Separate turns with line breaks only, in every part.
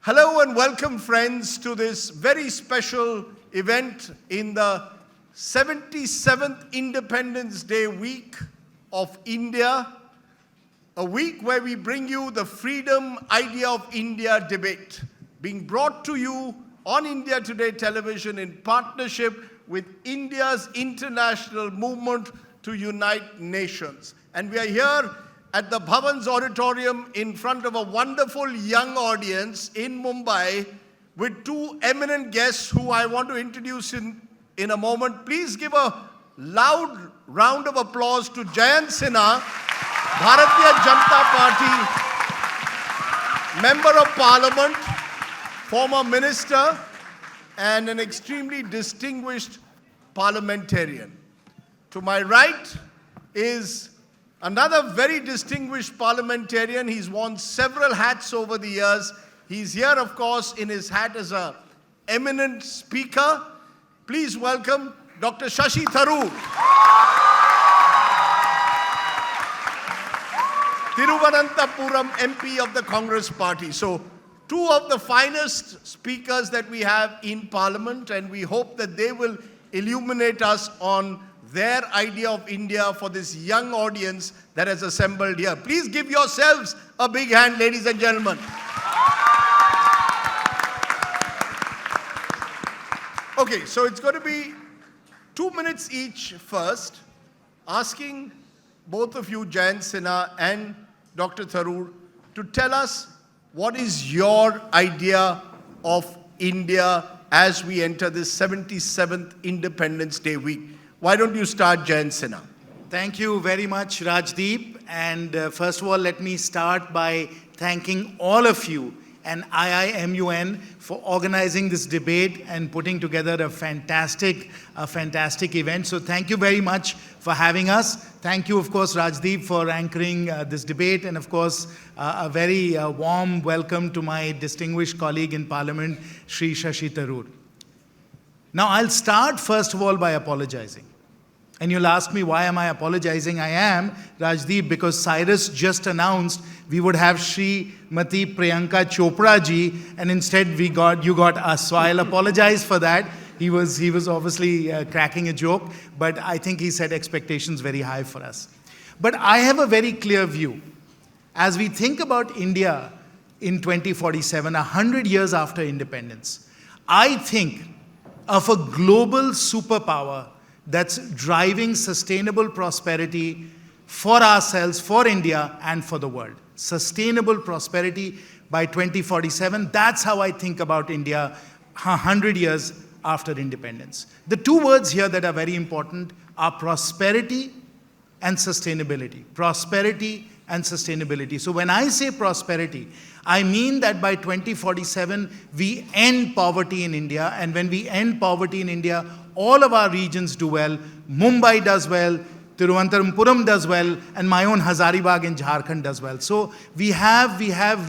Hello and welcome, friends, to this very special event in the 77th Independence Day week of India, a week where we bring you the Freedom Idea of India debate, being brought to you on India Today television in partnership with India's international movement to unite nations. And we are here at the Bhavan's Auditorium in front of a wonderful young audience in Mumbai with two eminent guests who I want to introduce in a moment. Please give a loud round of applause to Jayant Sinha, Bharatiya Janata Party, Member of Parliament, former minister, and an extremely distinguished parliamentarian. To my right is another very distinguished parliamentarian. He's worn several hats over the years. He's here, of course, in his hat as an eminent speaker. Please welcome Dr. Shashi Tharoor, Thiruvananthapuram MP of the Congress Party. So, two of the finest speakers that we have in Parliament, and we hope that they will illuminate us on their idea of India for this young audience that has assembled here. Please give yourselves a big hand, ladies and gentlemen. Okay, so it's going to be 2 minutes each first, asking both of you, Jayant Sinha and Dr. Tharoor, to tell us what is your idea of India as we enter this 77th Independence Day week. Why don't you start, Jayant Sinha?
Thank you very much, Rajdeep. And first of all, let me start by thanking all of you and I.I.M.U.N. for organizing this debate and putting together a fantastic event. So thank you very much for having us. Thank you, of course, Rajdeep, for anchoring this debate. And of course, a very warm welcome to my distinguished colleague in Parliament, Shri Shashi Tharoor. Now, I'll start, first of all, by apologizing. And you'll ask me, why am I apologizing? I am, Rajdeep, because Cyrus just announced we would have Srimati Priyanka Chopra ji, and instead you got us. So I'll apologize for that. He was obviously cracking a joke, but I think he set expectations very high for us. But I have a very clear view. As we think about India in 2047, 100 years after independence, I think of a global superpower that's driving sustainable prosperity for ourselves, for India, and for the world. Sustainable prosperity by 2047, that's how I think about India 100 years after independence. The two words here that are very important are prosperity and sustainability. Prosperity and sustainability. So when I say prosperity, I mean that by 2047, we end poverty in India. And when we end poverty in India, all of our regions do well. Mumbai does well, Thiruvananthapuram does well, and my own Hazaribagh in Jharkhand does well. So we have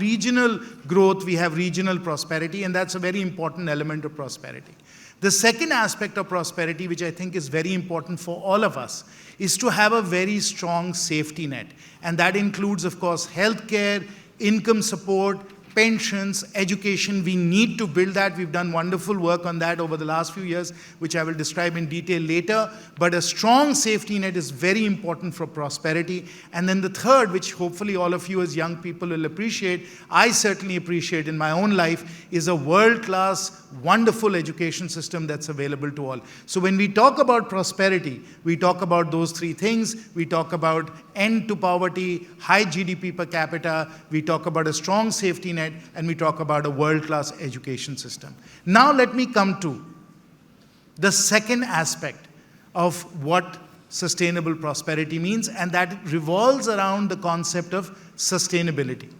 regional growth, we have regional prosperity, and that's a very important element of prosperity. The second aspect of prosperity, which I think is very important for all of us, is to have a very strong safety net. And that includes, of course, healthcare, income support, pensions, education. We need to build that. We've done wonderful work on that over the last few years, which I will describe in detail later. But a strong safety net is very important for prosperity. And then the third, which hopefully all of you as young people will appreciate, I certainly appreciate in my own life, is a world-class, wonderful education system that's available to all. So when we talk about prosperity, we talk about those three things. We talk about end to poverty, high GDP per capita. We talk about a strong safety net, and we talk about a world-class education system. Now let me come to the second aspect of what sustainable prosperity means, and that revolves around the concept of sustainability.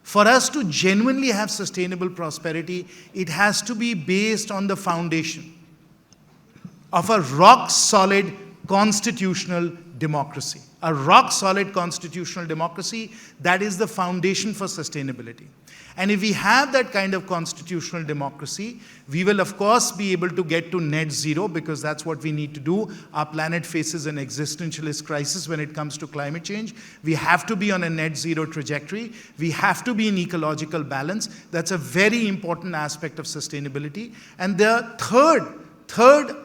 For us to genuinely have sustainable prosperity, it has to be based on the foundation of a rock-solid constitutional democracy. A rock-solid constitutional democracy, that is the foundation for sustainability. And if we have that kind of constitutional democracy, we will of course be able to get to net zero, because that's what we need to do. Our planet faces an existentialist crisis when it comes to climate change. We have to be on a net zero trajectory. We have to be in ecological balance. That's a very important aspect of sustainability. And the third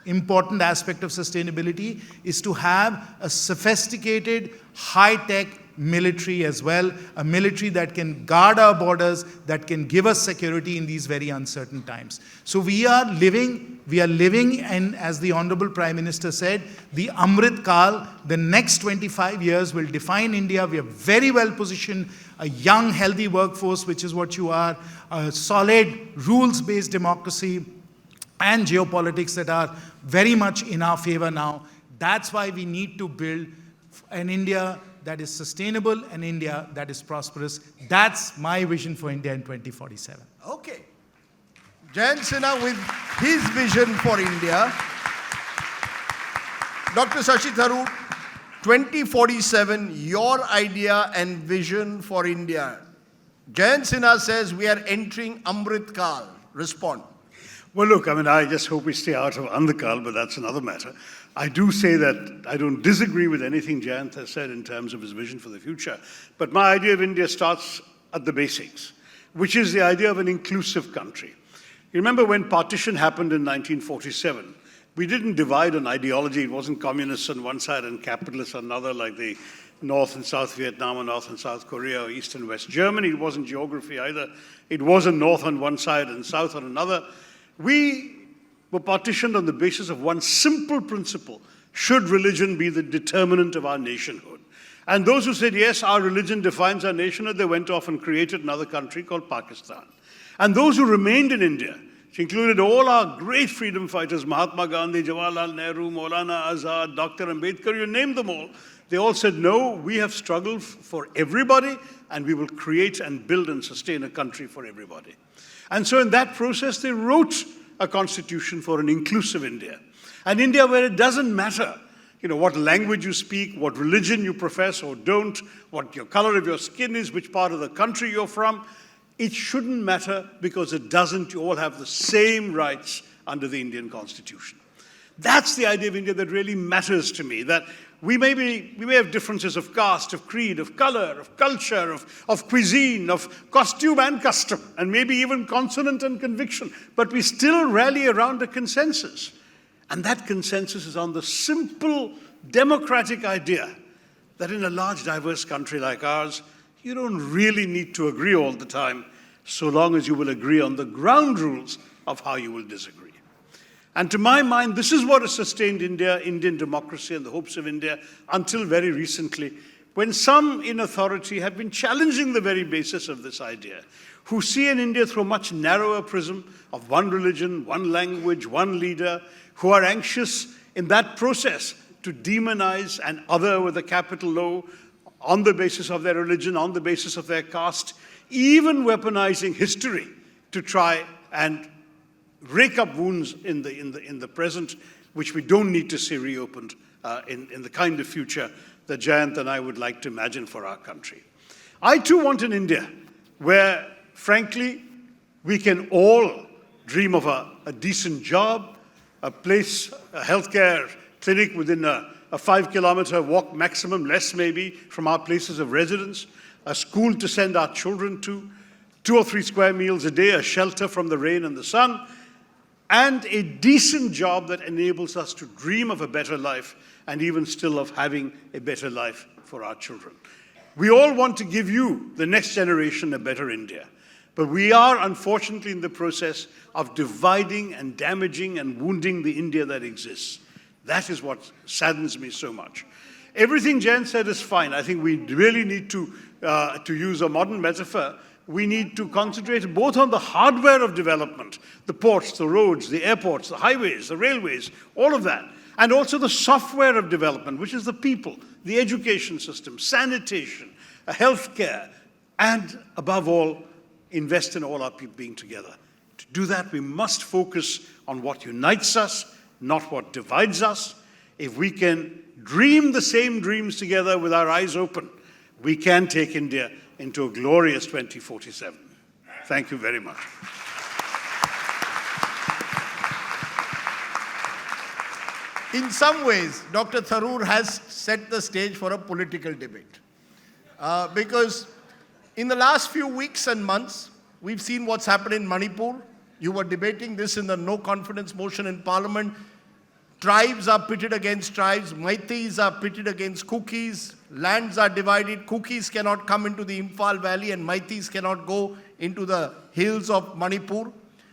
important aspect of sustainability is to have a sophisticated, high-tech military as well, a military that can guard our borders, that can give us security in these very uncertain times. So we are living, and as the Honorable Prime Minister said, the Amrit Kal, the next 25 years will define India. We are very well positioned, a young, healthy workforce, which is what you are, a solid, rules-based democracy, and geopolitics that are very much in our favor now. That's why we need to build an India that is sustainable, an India that is prosperous. That's my vision for India in 2047.
Okay. Jayant Sinha with his vision for India. Dr. Shashi Tharoor, 2047, your idea and vision for India. Jayant Sinha says we are entering Amrit Kal. Respond.
Well, look, I mean, I just hope we stay out of Andhakal, but that's another matter. I do say that I don't disagree with anything Jayant has said in terms of his vision for the future, but my idea of India starts at the basics, which is the idea of an inclusive country. You remember when partition happened in 1947, we didn't divide on ideology. It wasn't communists on one side and capitalists on another, like the North and South Vietnam or North and South Korea or East and West Germany. It wasn't geography either. It wasn't North on one side and South on another. We were partitioned on the basis of one simple principle: should religion be the determinant of our nationhood? And those who said, yes, our religion defines our nationhood, they went off and created another country called Pakistan. And those who remained in India, which included all our great freedom fighters, Mahatma Gandhi, Jawaharlal Nehru, Maulana Azad, Dr. Ambedkar, you name them all, they all said, no, we have struggled for everybody, and we will create and build and sustain a country for everybody. And so in that process, they wrote a constitution for an inclusive India. An India where it doesn't matter, what language you speak, what religion you profess or don't, what your color of your skin is, which part of the country you're from. It shouldn't matter, because it doesn't. You all have the same rights under the Indian Constitution. That's the idea of India that really matters to me, that we may have differences of caste, of creed, of color, of culture, of cuisine, of costume and custom, and maybe even consonant and conviction, but we still rally around a consensus. And that consensus is on the simple democratic idea that in a large, diverse country like ours, you don't really need to agree all the time, so long as you will agree on the ground rules of how you will disagree. And to my mind, this is what has sustained India, Indian democracy, and the hopes of India until very recently, when some in authority have been challenging the very basis of this idea, who see in India through a much narrower prism of one religion, one language, one leader, who are anxious in that process to demonize an other with a capital O on the basis of their religion, on the basis of their caste, even weaponizing history to try and rake up wounds in the present, which we don't need to see reopened in the kind of future that Jayant and I would like to imagine for our country. I too want an India where, frankly, we can all dream of a decent job, a place, a healthcare clinic within a 5-kilometer walk maximum, less maybe, from our places of residence, a school to send our children to, 2 or 3 square meals a day, a shelter from the rain and the sun, and a decent job that enables us to dream of a better life, and even still of having a better life for our children. We all want to give you, the next generation, a better India. But we are, unfortunately, in the process of dividing and damaging and wounding the India that exists. That is what saddens me so much. Everything Jayant said is fine. I think we really need to use a modern metaphor, we need to concentrate both on the hardware of development, the ports, the roads, the airports, the highways, the railways, all of that, and also the software of development, which is the people, the education system, sanitation, healthcare, and above all, invest in all our people being together. To do that, we must focus on what unites us, not what divides us. If we can dream the same dreams together with our eyes open, we can take India into a glorious 2047. Thank you very much.
In some ways, Dr. Tharoor has set the stage for a political debate. Because in the last few weeks and months, we've seen what's happened in Manipur. You were debating this in the no confidence motion in Parliament. Tribes are pitted against tribes. Meiteis are pitted against Kukis. Lands are divided. Kukis cannot come into the Imphal Valley and Meiteis cannot go into the hills of Manipur.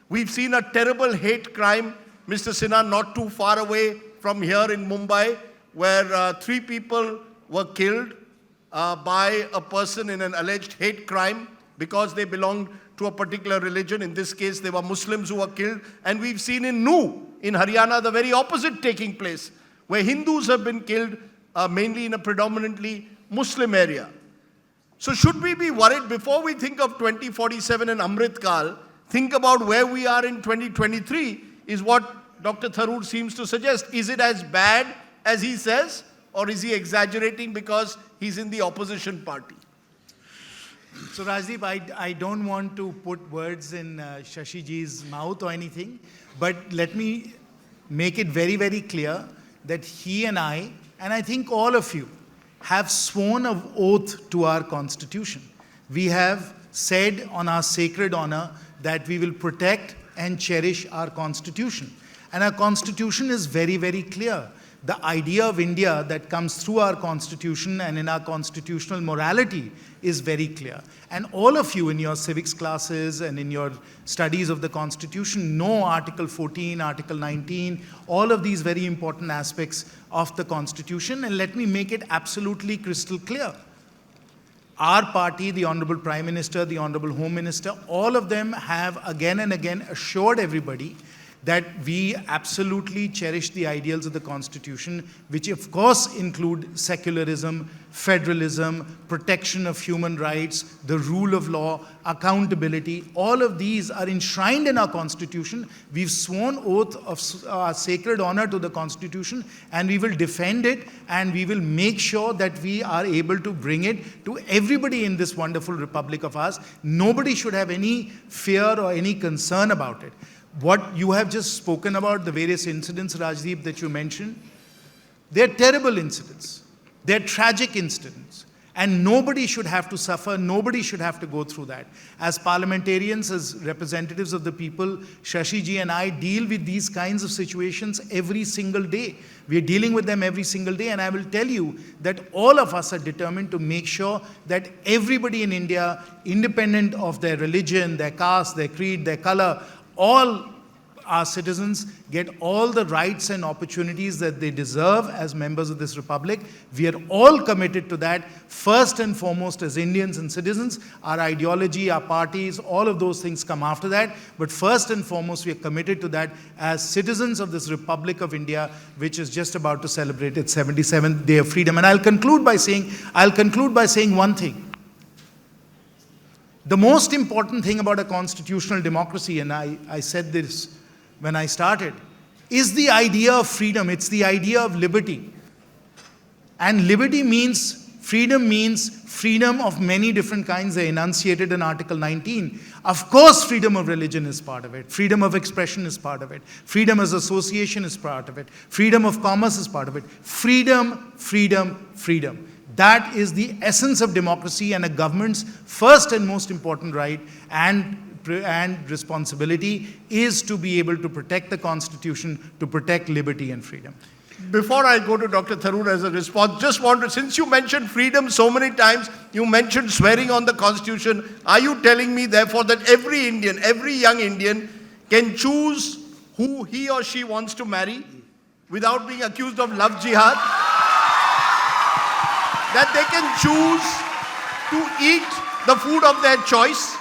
We've seen a terrible hate crime, Mr. Sinha, not too far away from here in Mumbai, where 3 people were killed by a person in an alleged hate crime because they belonged to a particular religion. In this case, they were Muslims who were killed. And we've seen in Nuh, in Haryana, the very opposite taking place, where Hindus have been killed, mainly in a predominantly Muslim area. So should we be worried before we think of 2047 and Amrit Kal, think about where we are in 2023, is what Dr. Tharoor seems to suggest. Is it as bad as he says, or is he exaggerating because he's in the opposition party?
So Rajdeep, I don't want to put words in Shashi ji's mouth or anything, but let me make it very, very clear that he and I think all of you, have sworn an oath to our Constitution. We have said on our sacred honor that we will protect and cherish our Constitution. And our Constitution is very, very clear. The idea of India that comes through our Constitution and in our constitutional morality is very clear. And all of you in your civics classes and in your studies of the Constitution know Article 14, Article 19, all of these very important aspects of the Constitution. And let me make it absolutely crystal clear. Our party, the Honorable Prime Minister, the Honorable Home Minister, all of them have again and again assured everybody that we absolutely cherish the ideals of the Constitution, which of course include secularism, federalism, protection of human rights, the rule of law, accountability. All of these are enshrined in our Constitution. We've sworn oath of our sacred honor to the Constitution, and we will defend it, and we will make sure that we are able to bring it to everybody in this wonderful republic of ours. Nobody should have any fear or any concern about it. What you have just spoken about, the various incidents, Rajdeep, that you mentioned, they're terrible incidents. They're tragic incidents. And nobody should have to suffer. Nobody should have to go through that. As parliamentarians, as representatives of the people, Shashi ji and I deal with these kinds of situations every single day. We are dealing with them every single day. And I will tell you that all of us are determined to make sure that everybody in India, independent of their religion, their caste, their creed, their color, all our citizens get all the rights and opportunities that they deserve as members of this republic. We are all committed to that, first and foremost as Indians and citizens. Our ideology, our parties, all of those things come after that. But first and foremost, we are committed to that as citizens of this Republic of India, which is just about to celebrate its 77th day of freedom. And I'll conclude by saying one thing. The most important thing about a constitutional democracy, and I said this when I started, is the idea of freedom. It's the idea of liberty. And liberty means freedom of many different kinds. They're enunciated in Article 19. Of course, freedom of religion is part of it. Freedom of expression is part of it. Freedom as association is part of it. Freedom of commerce is part of it. Freedom, freedom, freedom. That is the essence of democracy, and a government's first and most important right and responsibility is to be able to protect the Constitution, to protect liberty and freedom.
Before I go to Dr. Tharoor as a response, just want to, since you mentioned freedom so many times, you mentioned swearing on the Constitution, are you telling me therefore that every Indian, every young Indian can choose who he or she wants to marry without being accused of love jihad? That they can choose to eat the food of their choice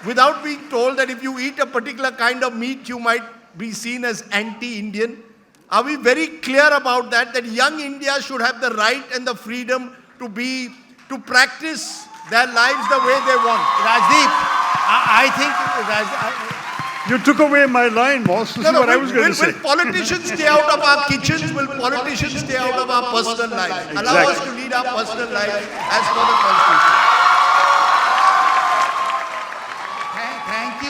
without being told that if you eat a particular kind of meat, you might be seen as anti-Indian? Are we very clear about that, that young India should have the right and the freedom to practice their lives the way they want?
Rajdeep, I think...
You took away my line, boss. This is what I was going to say.
Will politicians stay out of our kitchens? Will politicians stay out of our personal lives?
Exactly.
Allow us to lead our personal lives as per the Constitution.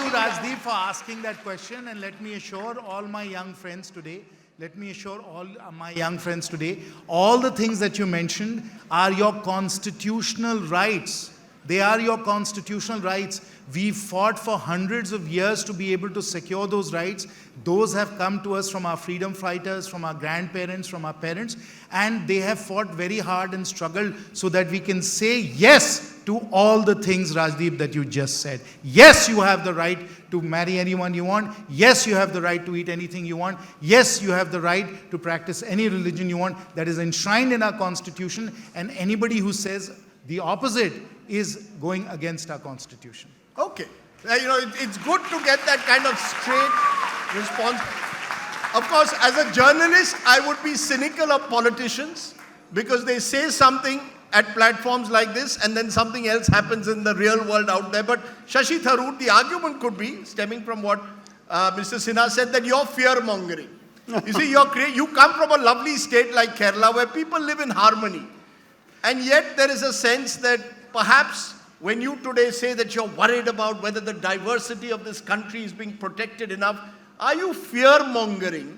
Rajdeep, for asking that question, and let me assure all my young friends today, all the things that you mentioned are your constitutional rights. They are your constitutional rights. We fought for hundreds of years to be able to secure those rights. Those have come to us from our freedom fighters, from our grandparents, from our parents, and they have fought very hard and struggled so that we can say yes to all the things, Rajdeep, that you just said. Yes, you have the right to marry anyone you want. Yes, you have the right to eat anything you want. Yes, you have the right to practice any religion you want. That is enshrined in our Constitution, and anybody who says the opposite is going against our Constitution.
Okay. It's good to get that kind of straight response. Of course, as a journalist, I would be cynical of politicians because they say something at platforms like this and then something else happens in the real world out there. But Shashi Tharoor, the argument could be, stemming from what Mr. Sinha said, that you're fear-mongering. You see, you come from a lovely state like Kerala where people live in harmony. And yet there is a sense that perhaps when you today say that you're worried about whether the diversity of this country is being protected enough, are you fear-mongering?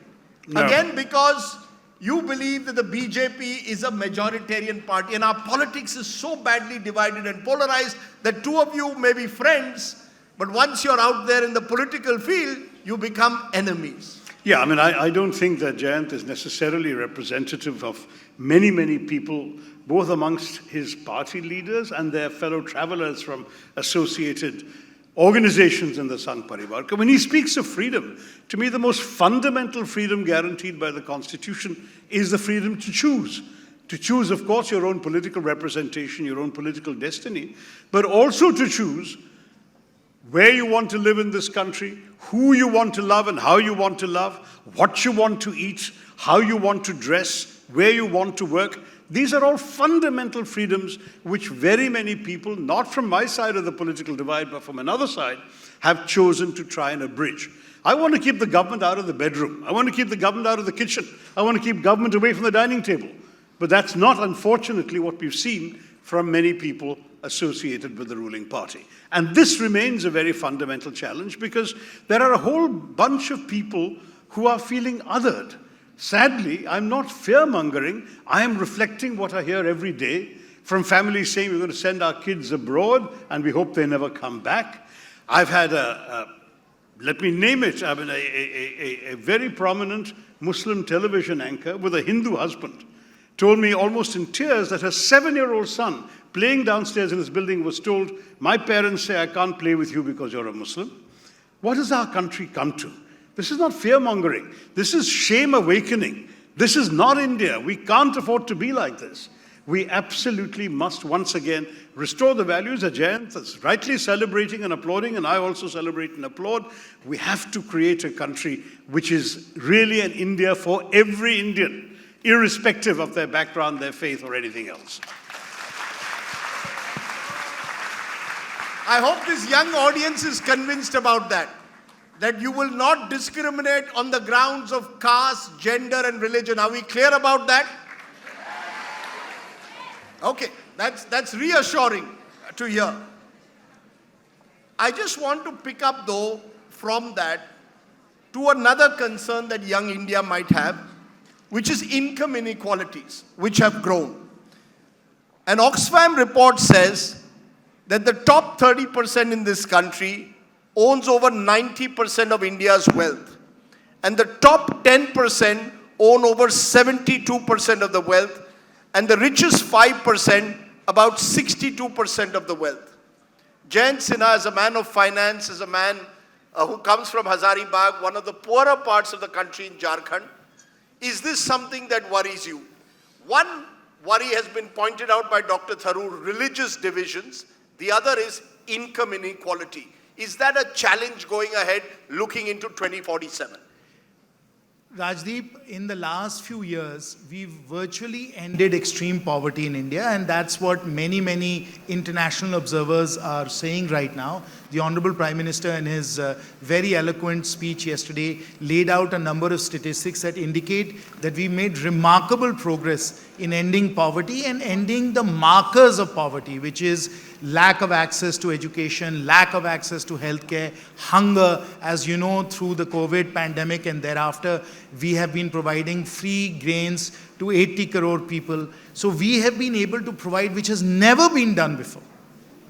No.
Again, because you believe that the BJP is a majoritarian party and our politics is so badly divided and polarized that two of you may be friends, but once you're out there in the political field, you become enemies.
Yeah, I don't think that Jayant is necessarily representative of many, many people, both amongst his party leaders and their fellow travelers from associated organizations in the Sangh Parivar. When he speaks of freedom, to me the most fundamental freedom guaranteed by the Constitution is the freedom to choose. To choose, of course, your own political representation, your own political destiny, but also to choose where you want to live in this country, who you want to love and how you want to love, what you want to eat, how you want to dress, where you want to work. These are all fundamental freedoms which very many people, not from my side of the political divide, but from another side, have chosen to try and abridge. I want to keep the government out of the bedroom. I want to keep the government out of the kitchen. I want to keep government away from the dining table. But that's not, unfortunately, what we've seen from many people associated with the ruling party. And this remains a very fundamental challenge because there are a whole bunch of people who are feeling othered. Sadly, I'm not fear-mongering. I am reflecting what I hear every day from families saying we're going to send our kids abroad and we hope they never come back. I've had let me name it, a very prominent Muslim television anchor with a Hindu husband told me almost in tears that her 7-year-old son playing downstairs in his building was told, my parents say I can't play with you because you're a Muslim. What has our country come to? This is not fear-mongering. This is shame awakening. This is not India. We can't afford to be like this. We absolutely must once again restore the values that Jayant is rightly celebrating and applauding, and I also celebrate and applaud. We have to create a country which is really an India for every Indian, irrespective of their background, their faith, or anything else.
I hope this young audience is convinced about that you will not discriminate on the grounds of caste, gender, and religion. Are we clear about that? Okay, that's reassuring to hear. I just want to pick up, though, from that to another concern that young India might have, which is income inequalities, which have grown. An Oxfam report says that the top 30% in this country owns over 90% of India's wealth. And the top 10% own over 72% of the wealth. And the richest 5%, about 62% of the wealth. Jayant Sinha, as a man of finance, is a man who comes from Hazaribagh, one of the poorer parts of the country in Jharkhand. Is this something that worries you? One worry has been pointed out by Dr. Tharoor, religious divisions. The other is income inequality. Is that a challenge going ahead, looking into 2047?
Rajdeep, in the last few years, we've virtually ended extreme poverty in India, and that's what many, many international observers are saying right now, The Honorable Prime Minister in his very eloquent speech yesterday laid out a number of statistics that indicate that we made remarkable progress in ending poverty and ending the markers of poverty, which is lack of access to education, lack of access to healthcare, hunger. As you know, through the COVID pandemic and thereafter, we have been providing free grains to 80 crore people. So we have been able to provide, which has never been done before.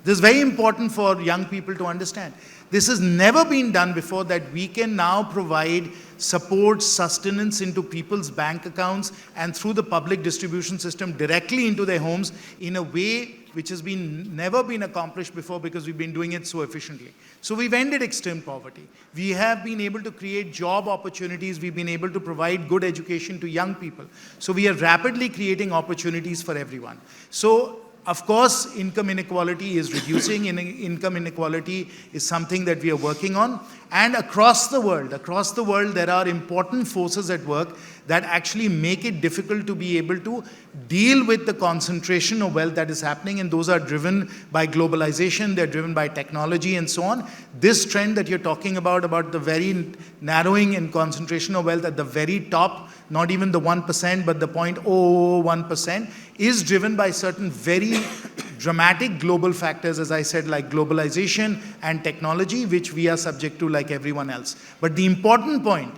This is very important for young people to understand. This has never been done before, that we can now provide support, sustenance into people's bank accounts and through the public distribution system directly into their homes in a way which has never been accomplished before, because we've been doing it so efficiently. So we've ended extreme poverty. We have been able to create job opportunities. We've been able to provide good education to young people. So we are rapidly creating opportunities for everyone. So of course, income inequality is reducing. Income inequality is something that we are working on. And across the world, there are important forces at work that actually make it difficult to be able to deal with the concentration of wealth that is happening. And those are driven by globalization, they're driven by technology and so on. This trend that you're talking about the very narrowing and concentration of wealth at the very top, not even the 1%, but the 0.001%, is driven by certain very dramatic global factors, as I said, like globalization and technology, which we are subject to like everyone else. But the important point,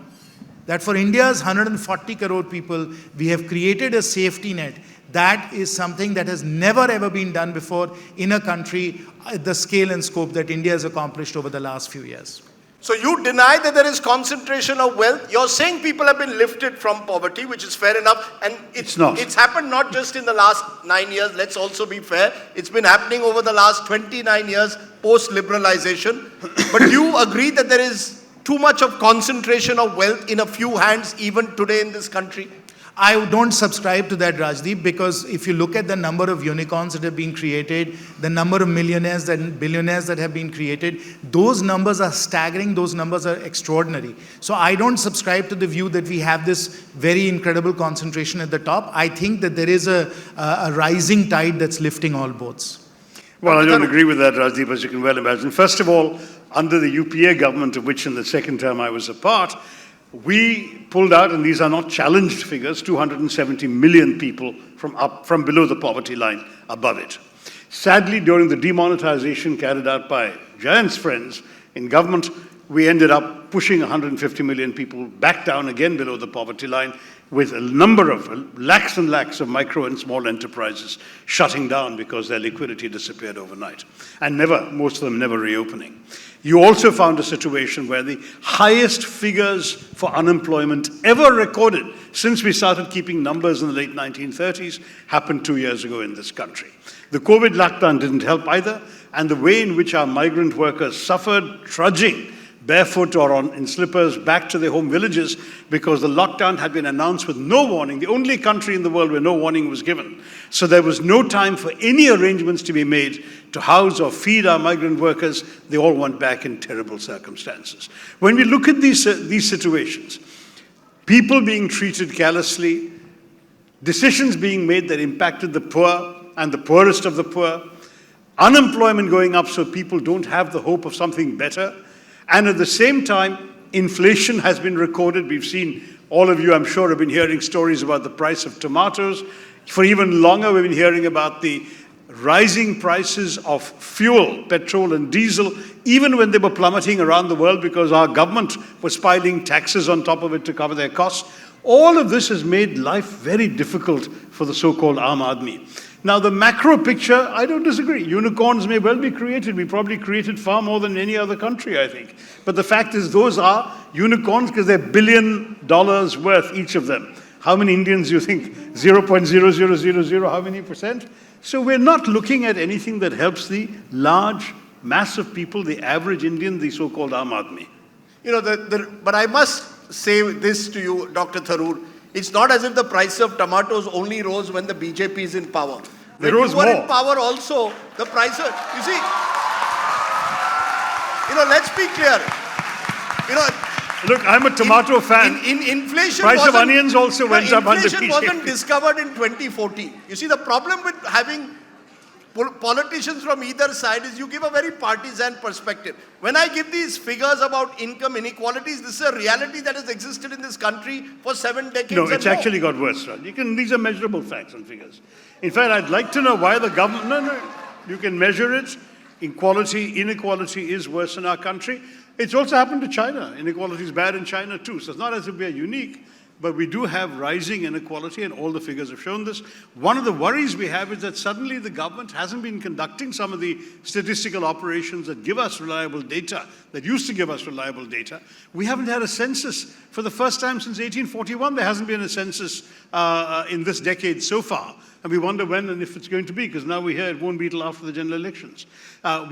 that for India's 140 crore people, we have created a safety net. That is something that has never ever been done before in a country at the scale and scope that India has accomplished over the last few years.
So you deny that there is concentration of wealth. You're saying people have been lifted from poverty, which is fair enough. And
it's not.
It's happened not just in the last 9 years. Let's also be fair. It's been happening over the last 29 years post-liberalization. But you agree that there is too much of concentration of wealth in a few hands even today in this country?
I don't subscribe to that, Rajdeep, because if you look at the number of unicorns that have been created, the number of millionaires and billionaires that have been created, those numbers are staggering, those numbers are extraordinary. So I don't subscribe to the view that we have this very incredible concentration at the top. I think that there is a rising tide that's lifting all boats.
Well, I don't agree with that, Rajdeep, as you can well imagine. First of all, under the UPA government, of which in the second term I was a part, we pulled out, and these are not challenged figures, 270 million people from below the poverty line above it. Sadly, during the demonetization carried out by Jayant's friends in government, we ended up pushing 150 million people back down again below the poverty line, with a number of lakhs and lakhs of micro and small enterprises shutting down because their liquidity disappeared overnight, and most of them never reopening. You also found a situation where the highest figures for unemployment ever recorded since we started keeping numbers in the late 1930s happened 2 years ago in this country. The COVID lockdown didn't help either, and the way in which our migrant workers suffered trudging barefoot or in slippers back to their home villages because the lockdown had been announced with no warning, the only country in the world where no warning was given. So there was no time for any arrangements to be made to house or feed our migrant workers. They all went back in terrible circumstances. When we look at these situations, people being treated carelessly, decisions being made that impacted the poor and the poorest of the poor, unemployment going up so people don't have the hope of something better, and at the same time, inflation has been recorded. We've seen, all of you I'm sure have been hearing stories about the price of tomatoes. For even longer, we've been hearing about the rising prices of fuel, petrol and diesel, even when they were plummeting around the world because our government was piling taxes on top of it to cover their costs. All of this has made life very difficult for the so-called Aam Aadmi. Now, the macro picture, I don't disagree. Unicorns may well be created. We probably created far more than any other country, I think. But the fact is, those are unicorns because they're $1 billion worth, each of them. How many Indians do you think? 0.0000, how many percent? So we're not looking at anything that helps the large mass of people, the average Indian, the so-called Aam Aadmi.
You know, but I must say this to you, Dr. Tharoor. It's not as if the price of tomatoes only rose when the BJP is in power. When you were in power also, the price of, you see, let's be clear.
Look, I'm a tomato fan.
Inflation
price of onions also went up under BJP.
Inflation wasn't discovered in 2014. You see, the problem with having politicians from either side is you give a very partisan perspective. When I give these figures about income inequalities, this is a reality that has existed in this country for 7 decades.
No, it's actually got worse, Raj. These are measurable facts and figures. In fact, I'd like to know why the government, no, you can measure it. Inequality is worse in our country. It's also happened to China. Inequality is bad in China too. So it's not as if we are unique, but we do have rising inequality, and all the figures have shown this. One of the worries we have is that suddenly the government hasn't been conducting some of the statistical operations that give us reliable data, that used to give us reliable data. We haven't had a census for the first time since 1841. There hasn't been a census in this decade so far. And we wonder when and if it's going to be, because now we hear it won't be till after the general elections.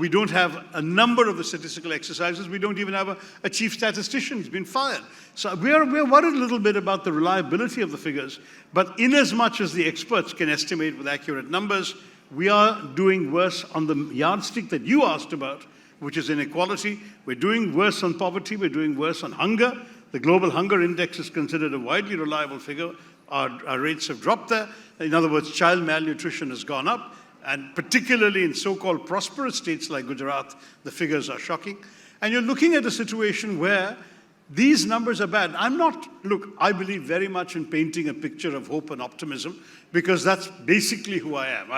We don't have a number of the statistical exercises. We don't even have a chief statistician. He's been fired. So we're worried a little bit about the reliability of the figures. But in as much as the experts can estimate with accurate numbers, we are doing worse on the yardstick that you asked about, which is inequality. We're doing worse on poverty. We're doing worse on hunger. The Global Hunger Index is considered a widely reliable figure. Our rates have dropped there. In other words, child malnutrition has gone up, and particularly in so-called prosperous states like Gujarat, the figures are shocking. And you're looking at a situation where these numbers are bad. I believe very much in painting a picture of hope and optimism, because that's basically who I am.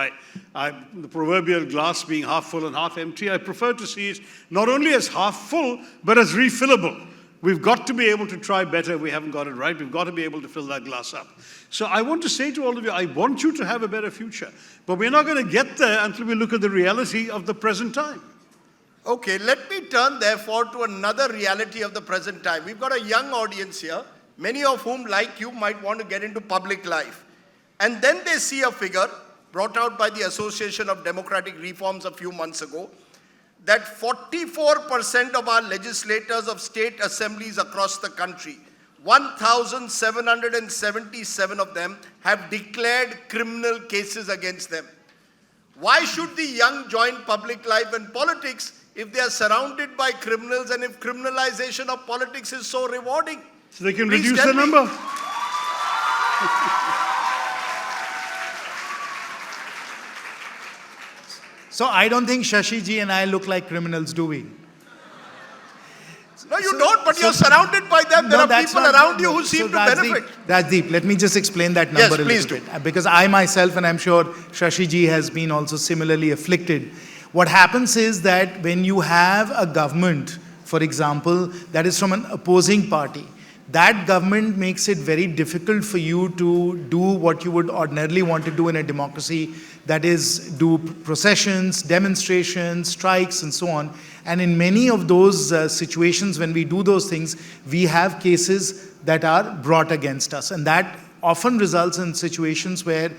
The proverbial glass being half full and half empty, I prefer to see it not only as half full, but as refillable. We've got to be able to try better. We haven't got it right. We've got to be able to fill that glass up. So I want to say to all of you, I want you to have a better future. But we're not going to get there until we look at the reality of the present time.
Okay, let me turn therefore to another reality of the present time. We've got a young audience here, many of whom, like you, might want to get into public life. And then they see a figure brought out by the Association of Democratic Reforms a few months ago, that 44% of our legislators of state assemblies across the country, 1,777 of them, have declared criminal cases against them. Why should the young join public life and politics if they are surrounded by criminals, and if criminalization of politics is so rewarding?
So they can reduce the number.
So I don't think Shashi ji and I look like criminals, do we?
No, you don't, but you're surrounded by them. There are people around you who seem to benefit.
Rajdeep, let me just explain that number a little bit. Because I myself, and I'm sure Shashi ji has been also similarly afflicted. What happens is that when you have a government, for example, that is from an opposing party, that government makes it very difficult for you to do what you would ordinarily want to do in a democracy, that is, do processions, demonstrations, strikes, and so on. And in many of those situations, when we do those things, we have cases that are brought against us. And that often results in situations where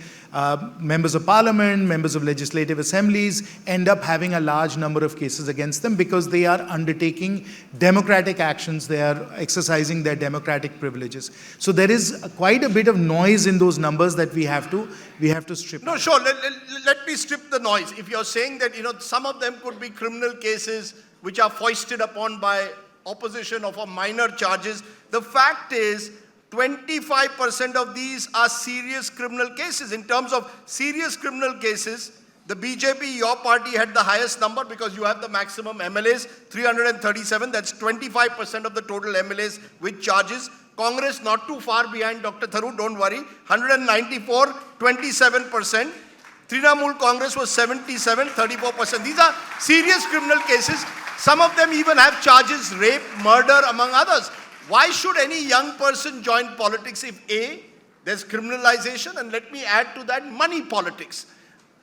members of parliament, members of legislative assemblies end up having a large number of cases against them because they are undertaking democratic actions, they are exercising their democratic privileges. So there is quite a bit of noise in those numbers that we have to strip.
No, sure, let me strip the noise. If you're saying that, some of them could be criminal cases which are foisted upon by opposition or for minor charges, the fact is 25% of these are serious criminal cases. In terms of serious criminal cases, the BJP, your party, had the highest number because you have the maximum MLAs, 337. That's 25% of the total MLAs with charges. Congress not too far behind Dr. Tharoor, don't worry, 194, 27%. Trinamool Congress was 77, 34%. These are serious criminal cases. Some of them even have charges, rape, murder, among others. Why should any young person join politics if A, there's criminalization, and let me add to that, money politics.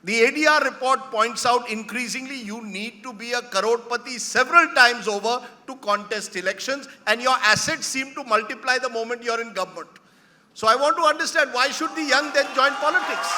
The ADR report points out increasingly you need to be a crorepati several times over to contest elections, and your assets seem to multiply the moment you're in government. So I want to understand, why should the young then join politics?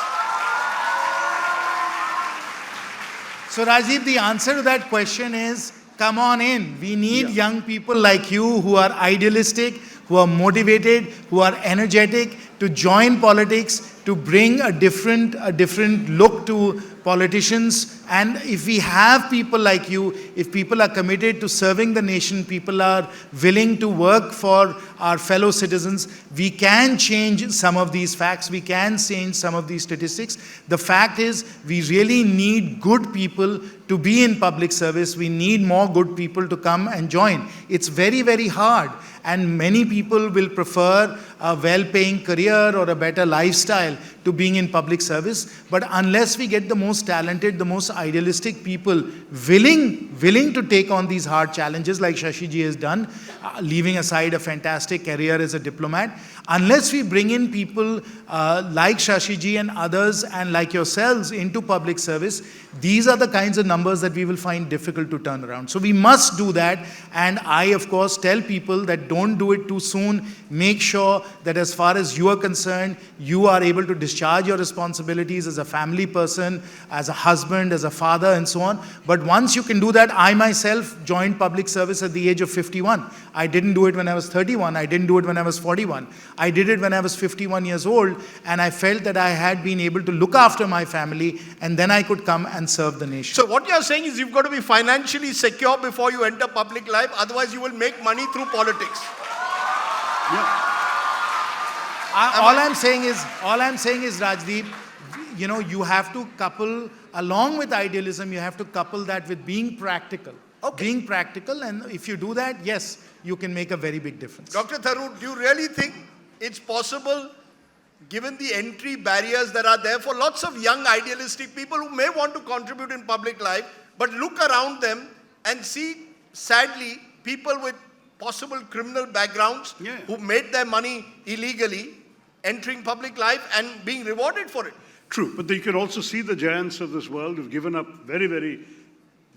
So Rajdeep, the answer to that question is, come on in. We need young people like you who are idealistic, who are motivated, who are energetic to join politics, to bring a different look to politicians. And if we have people like you, if people are committed to serving the nation, people are willing to work for our fellow citizens, we can change some of these facts, we can change some of these statistics. The fact is, we really need good people to be in public service. We need more good people to come and join. It's very, very hard. And many people will prefer a well-paying career or a better lifestyle to being in public service. But unless we get the most talented, the most idealistic people willing to take on these hard challenges like Shashi ji has done, leaving aside a fantastic career as a diplomat, unless we bring in people like Shashi ji and others and like yourselves into public service, these are the kinds of numbers that we will find difficult to turn around. So we must do that. And I, of course, tell people that don't do it too soon. Make sure that as far as you are concerned, you are able to discharge your responsibilities as a family person, as a husband, as a father, and so on. But once you can do that, I myself joined public service at the age of 51. I didn't do it when I was 31. I didn't do it when I was 41. I did it when I was 51 years old, and I felt that I had been able to look after my family, and then I could come and serve the nation.
So what you're saying is you've got to be financially secure before you enter public life, otherwise you will make money through politics.
Yeah.
All I'm saying is, Rajdeep, you know, you have to couple, along with idealism, you have to couple that with being practical.
Okay.
Being practical, and if you do that, yes, you can make a very big difference.
Dr. Tharoor, do you really think it's possible, given the entry barriers that are there for lots of young idealistic people who may want to contribute in public life, but look around them and see, sadly, people with possible criminal backgrounds who made their money illegally entering public life and being rewarded for it?
True, but you can also see the giants of this world who've given up very, very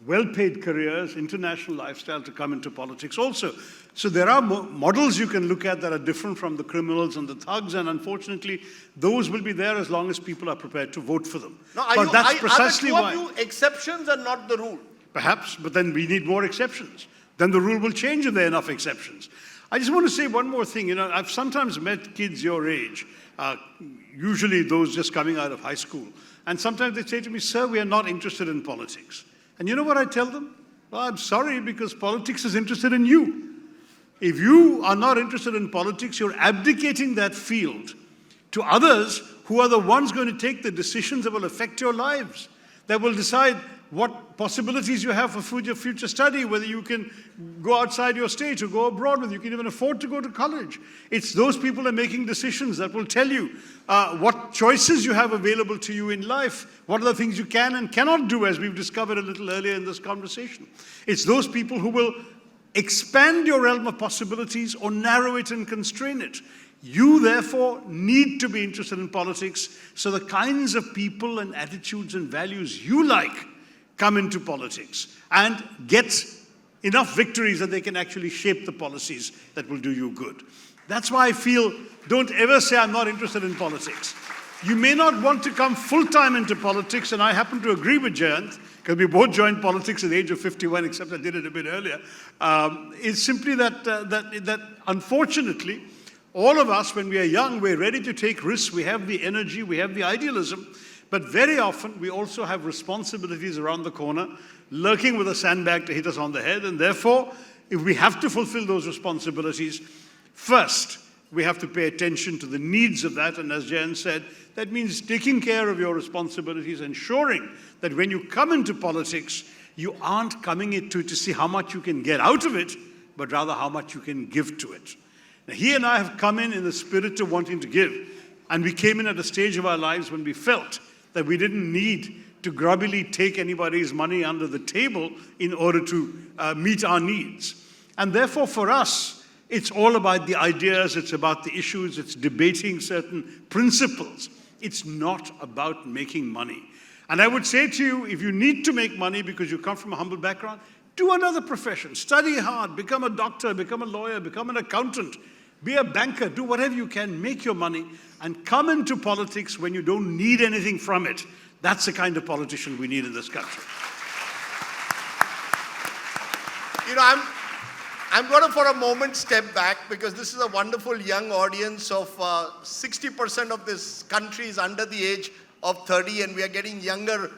well-paid careers, international lifestyle to come into politics also. So there are models you can look at that are different from the criminals and the thugs, and unfortunately, those will be there as long as people are prepared to vote for them.
No,
but that's precisely
are
why.
the two of you exceptions and not the rule?
Perhaps, but then we need more exceptions. Then the rule will change if there are enough exceptions. I just want to say one more thing. You know, I've sometimes met kids your age, usually those just coming out of high school, and sometimes they say to me, "Sir, we are not interested in politics." And you know what I tell them? Well, I'm sorry, because politics is interested in you. If you are not interested in politics, you're abdicating that field to others who are the ones going to take the decisions that will affect your lives, that will decide what possibilities you have for your future study, whether you can go outside your state or go abroad, whether you can even afford to go to college. It's those people who are making decisions that will tell you what choices you have available to you in life, what are the things you can and cannot do, as we've discovered a little earlier in this conversation. It's those people who will expand your realm of possibilities or narrow it and constrain it. You, therefore, need to be interested in politics, so the kinds of people and attitudes and values you like come into politics and get enough victories that they can actually shape the policies that will do you good. That's why I feel, don't ever say I'm not interested in politics. You may not want to come full-time into politics, and I happen to agree with Jayant, because we both joined politics at the age of 51, except I did it a bit earlier. It's simply that unfortunately, all of us, when we are young, we're ready to take risks, we have the energy, we have the idealism, but very often we also have responsibilities around the corner, lurking with a sandbag to hit us on the head, and therefore, if we have to fulfill those responsibilities, first, we have to pay attention to the needs of that, and as Jayant said, that means taking care of your responsibilities, ensuring that when you come into politics, you aren't coming into it to see how much you can get out of it, but rather how much you can give to it. Now, he and I have come in the spirit of wanting to give, and we came in at a stage of our lives when we felt that we didn't need to grubbily take anybody's money under the table in order to meet our needs. And therefore, for us, it's all about the ideas, it's about the issues, it's debating certain principles. It's not about making money. And I would say to you, if you need to make money because you come from a humble background, do another profession, study hard, become a doctor, become a lawyer, become an accountant, be a banker, do whatever you can, make your money, and come into politics when you don't need anything from it. That's the kind of politician we need in this country.
You know, I'm going to for a moment step back because this is a wonderful young audience of 60% of this country is under the age of 30 and we are getting younger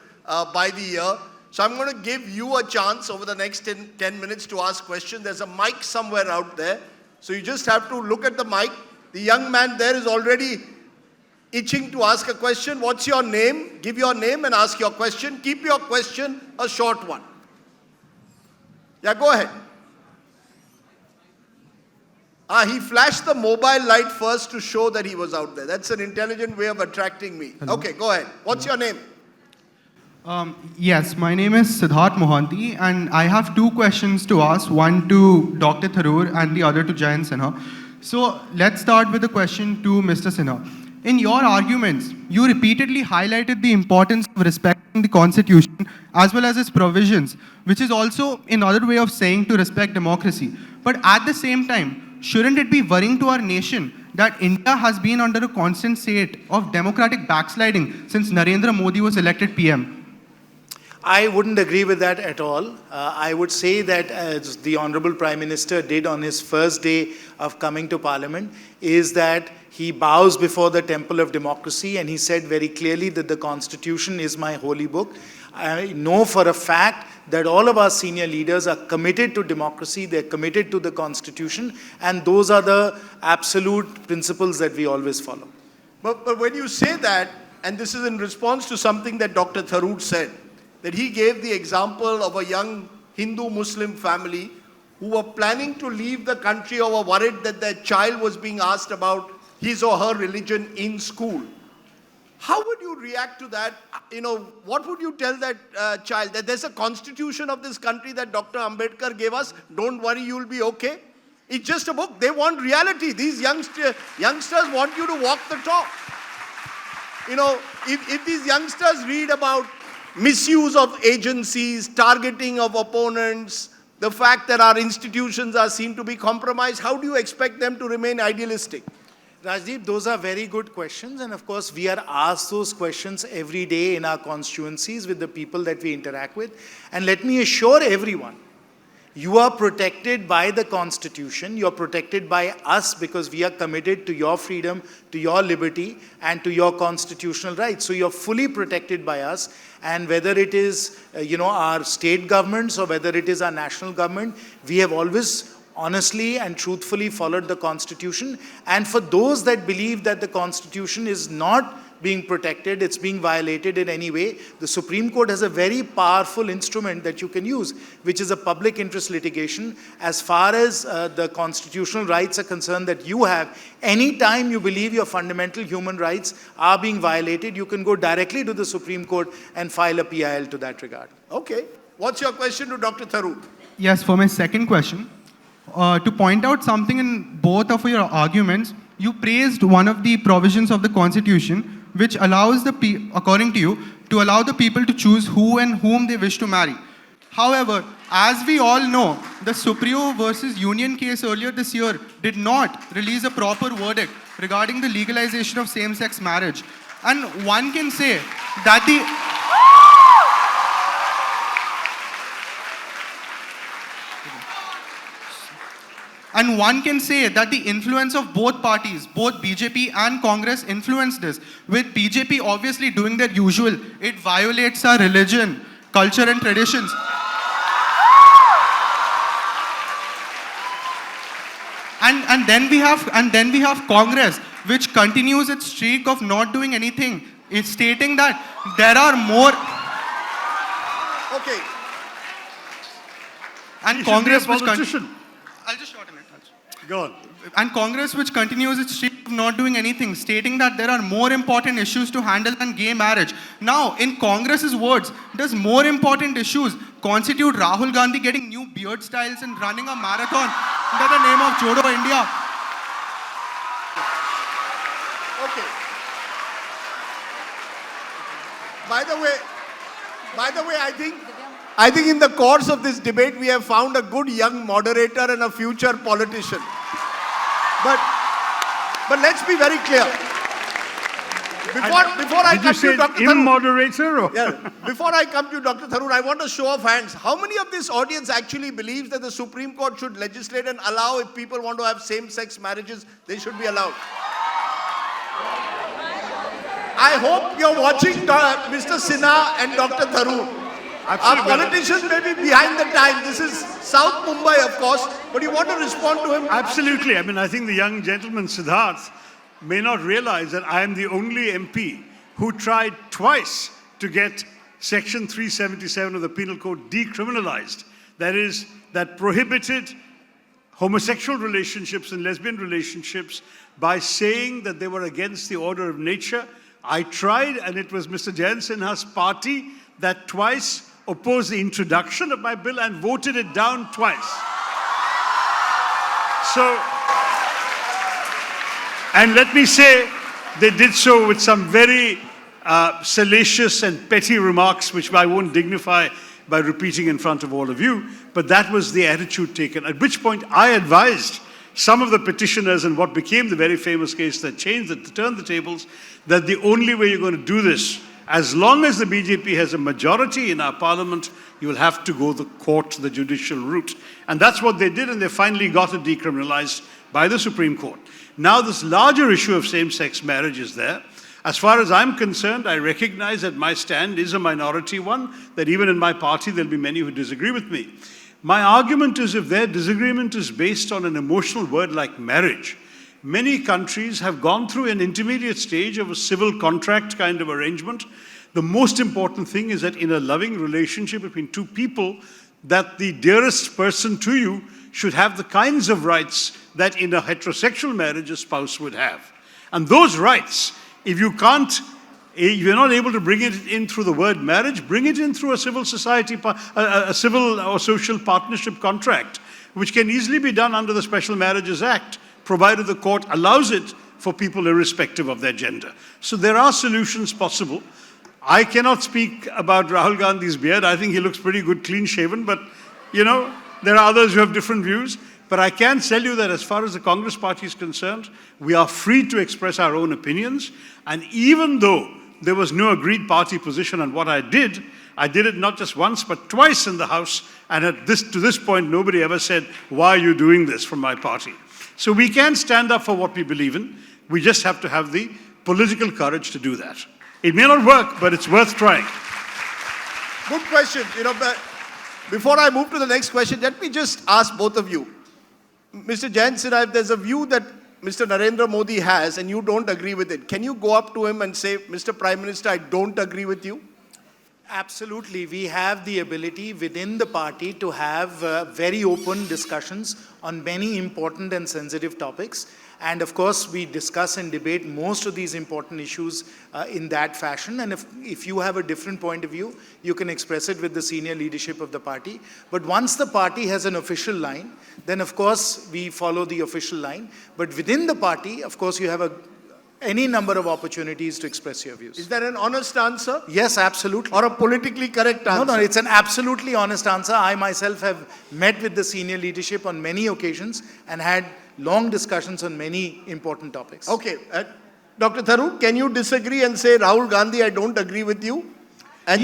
by the year. So I'm going to give you a chance over the next 10 minutes to ask questions. There's a mic somewhere out there. So you just have to look at the mic. The young man there is already itching to ask a question. What's your name? Give your name and ask your question. Keep your question a short one. Yeah, go ahead. He flashed the mobile light first to show that he was out there. That's an intelligent way of attracting me.
Hello.
Okay, go ahead. What's your name?
Yes, my name is Siddharth Mohanty, and I have two questions to ask, one to Dr. Tharoor and the other to Jayant Sinha. So let's start with the question to Mr. Sinha. In your arguments, you repeatedly highlighted the importance of respecting the Constitution as well as its provisions, which is also another way of saying to respect democracy. But at the same time, shouldn't it be worrying to our nation that India has been under a constant state of democratic backsliding since Narendra Modi was elected PM?
I wouldn't agree with that at all. I would say that as the Honorable Prime Minister did on his first day of coming to Parliament, is that he bows before the temple of democracy and he said very clearly that the Constitution is my holy book. I know for a fact that all of our senior leaders are committed to democracy, they're committed to the Constitution, and those are the absolute principles that we always follow.
But when you say that, and this is in response to something that Dr. Tharoor said, that he gave the example of a young Hindu-Muslim family who were planning to leave the country or were worried that their child was being asked about his or her religion in school. How would you react to that? You know, what would you tell that child? That there's a constitution of this country that Dr. Ambedkar gave us. Don't worry, you'll be okay. It's just a book. They want reality. These youngsters want you to walk the talk. You know, if these youngsters read about misuse of agencies, targeting of opponents, the fact that our institutions are seen to be compromised, how do you expect them to remain idealistic?
Rajdeep, those are very good questions, and of course we are asked those questions every day in our constituencies with the people that we interact with. And let me assure everyone, you are protected by the Constitution, you are protected by us because we are committed to your freedom, to your liberty, and to your constitutional rights. So you're fully protected by us, and whether it is our state governments or whether it is our national government, we have always honestly and truthfully followed the Constitution. And for those that believe that the Constitution is not being protected, it's being violated in any way, the Supreme Court has a very powerful instrument that you can use, which is a public interest litigation. As far as the constitutional rights are concerned that you have, any time you believe your fundamental human rights are being violated, you can go directly to the Supreme Court and file a PIL to that regard.
Okay. What's your question to Dr. Tharoor?
Yes, for my second question, to point out something in both of your arguments, you praised one of the provisions of the Constitution which allows according to you, to allow the people to choose who and whom they wish to marry. However, as we all know, the Supreme versus Union case earlier this year did not release a proper verdict regarding the legalization of same-sex marriage. And one can say that the influence of both parties, both BJP and Congress, influenced this. With BJP obviously doing their usual, it violates our religion, culture and traditions. And then we have Congress, which continues its streak of not doing anything. It's stating that there are more.
Okay.
And Congress was
I'll just shorten it.
Go on.
And Congress, which continues its streak of not doing anything, stating that there are more important issues to handle than gay marriage. Now, in Congress's words, does more important issues constitute Rahul Gandhi getting new beard styles and running a marathon under the name of Jodo India?
Okay. By the way, I think in the course of this debate, we have found a good young moderator and a future politician. But let's be very clear. Before I
Did you
come
say
to Dr. Tharoor,
immoderator? Or?
yeah, before I come to Dr. Tharoor, I want a show of hands. How many of this audience actually believes that the Supreme Court should legislate and allow, if people want to have same-sex marriages, they should be allowed? I hope you're watching Mr. Sinha and Dr. Tharoor. Our politicians may be behind the time. This is South Mumbai, of course, but you want to respond to him?
Absolutely. I mean, I think the young gentleman, Siddharth, may not realize that I am the only MP who tried twice to get Section 377 of the Penal Code decriminalized. That is, that prohibited homosexual relationships and lesbian relationships by saying that they were against the order of nature. I tried, and it was Mr. Jayant Sinha's party that twice opposed the introduction of my bill and voted it down twice. So, and let me say, they did so with some very salacious and petty remarks, which I won't dignify by repeating in front of all of you, but that was the attitude taken, at which point I advised some of the petitioners in what became the very famous case that turned the tables, that the only way you're going to do this, as long as the BJP has a majority in our parliament, you will have to go the court, the judicial route. And that's what they did, and they finally got it decriminalized by the Supreme Court. Now this larger issue of same-sex marriage is there. As far as I'm concerned, I recognize that my stand is a minority one, that even in my party there'll be many who disagree with me. My argument is, if their disagreement is based on an emotional word like marriage, many countries have gone through an intermediate stage of a civil contract kind of arrangement. The most important thing is that in a loving relationship between two people, that the dearest person to you should have the kinds of rights that in a heterosexual marriage a spouse would have. And those rights, if you're not able to bring it in through the word marriage, bring it in through a civil society, a civil or social partnership contract, which can easily be done under the Special Marriages Act, provided the court allows it for people irrespective of their gender. So there are solutions possible. I cannot speak about Rahul Gandhi's beard. I think he looks pretty good, clean-shaven, but, you know, there are others who have different views. But I can tell you that as far as the Congress Party is concerned, we are free to express our own opinions. And even though there was no agreed party position on what I did it not just once, but twice in the House. And to this point, nobody ever said, why are you doing this from my party? So we can stand up for what we believe in. We just have to have the political courage to do that. It may not work, but it's worth trying.
Good question. But before I move to the next question, let me just ask both of you. Mr. Jayant Sinha, if there's a view that Mr. Narendra Modi has and you don't agree with it, can you go up to him and say, Mr. Prime Minister, I don't agree with you?
Absolutely. We have the ability within the party to have very open discussions on many important and sensitive topics. And of course, we discuss and debate most of these important issues in that fashion. And if you have a different point of view, you can express it with the senior leadership of the party. But once the party has an official line, then of course, we follow the official line. But within the party, of course, you have any number of opportunities to express your views.
Is that an honest answer?
Yes, absolutely.
Or a politically correct answer?
No, it's an absolutely honest answer. I myself have met with the senior leadership on many occasions and had long discussions on many important topics.
Okay. Dr. Tharoor, can you disagree and say, Rahul Gandhi, I don't agree with you? And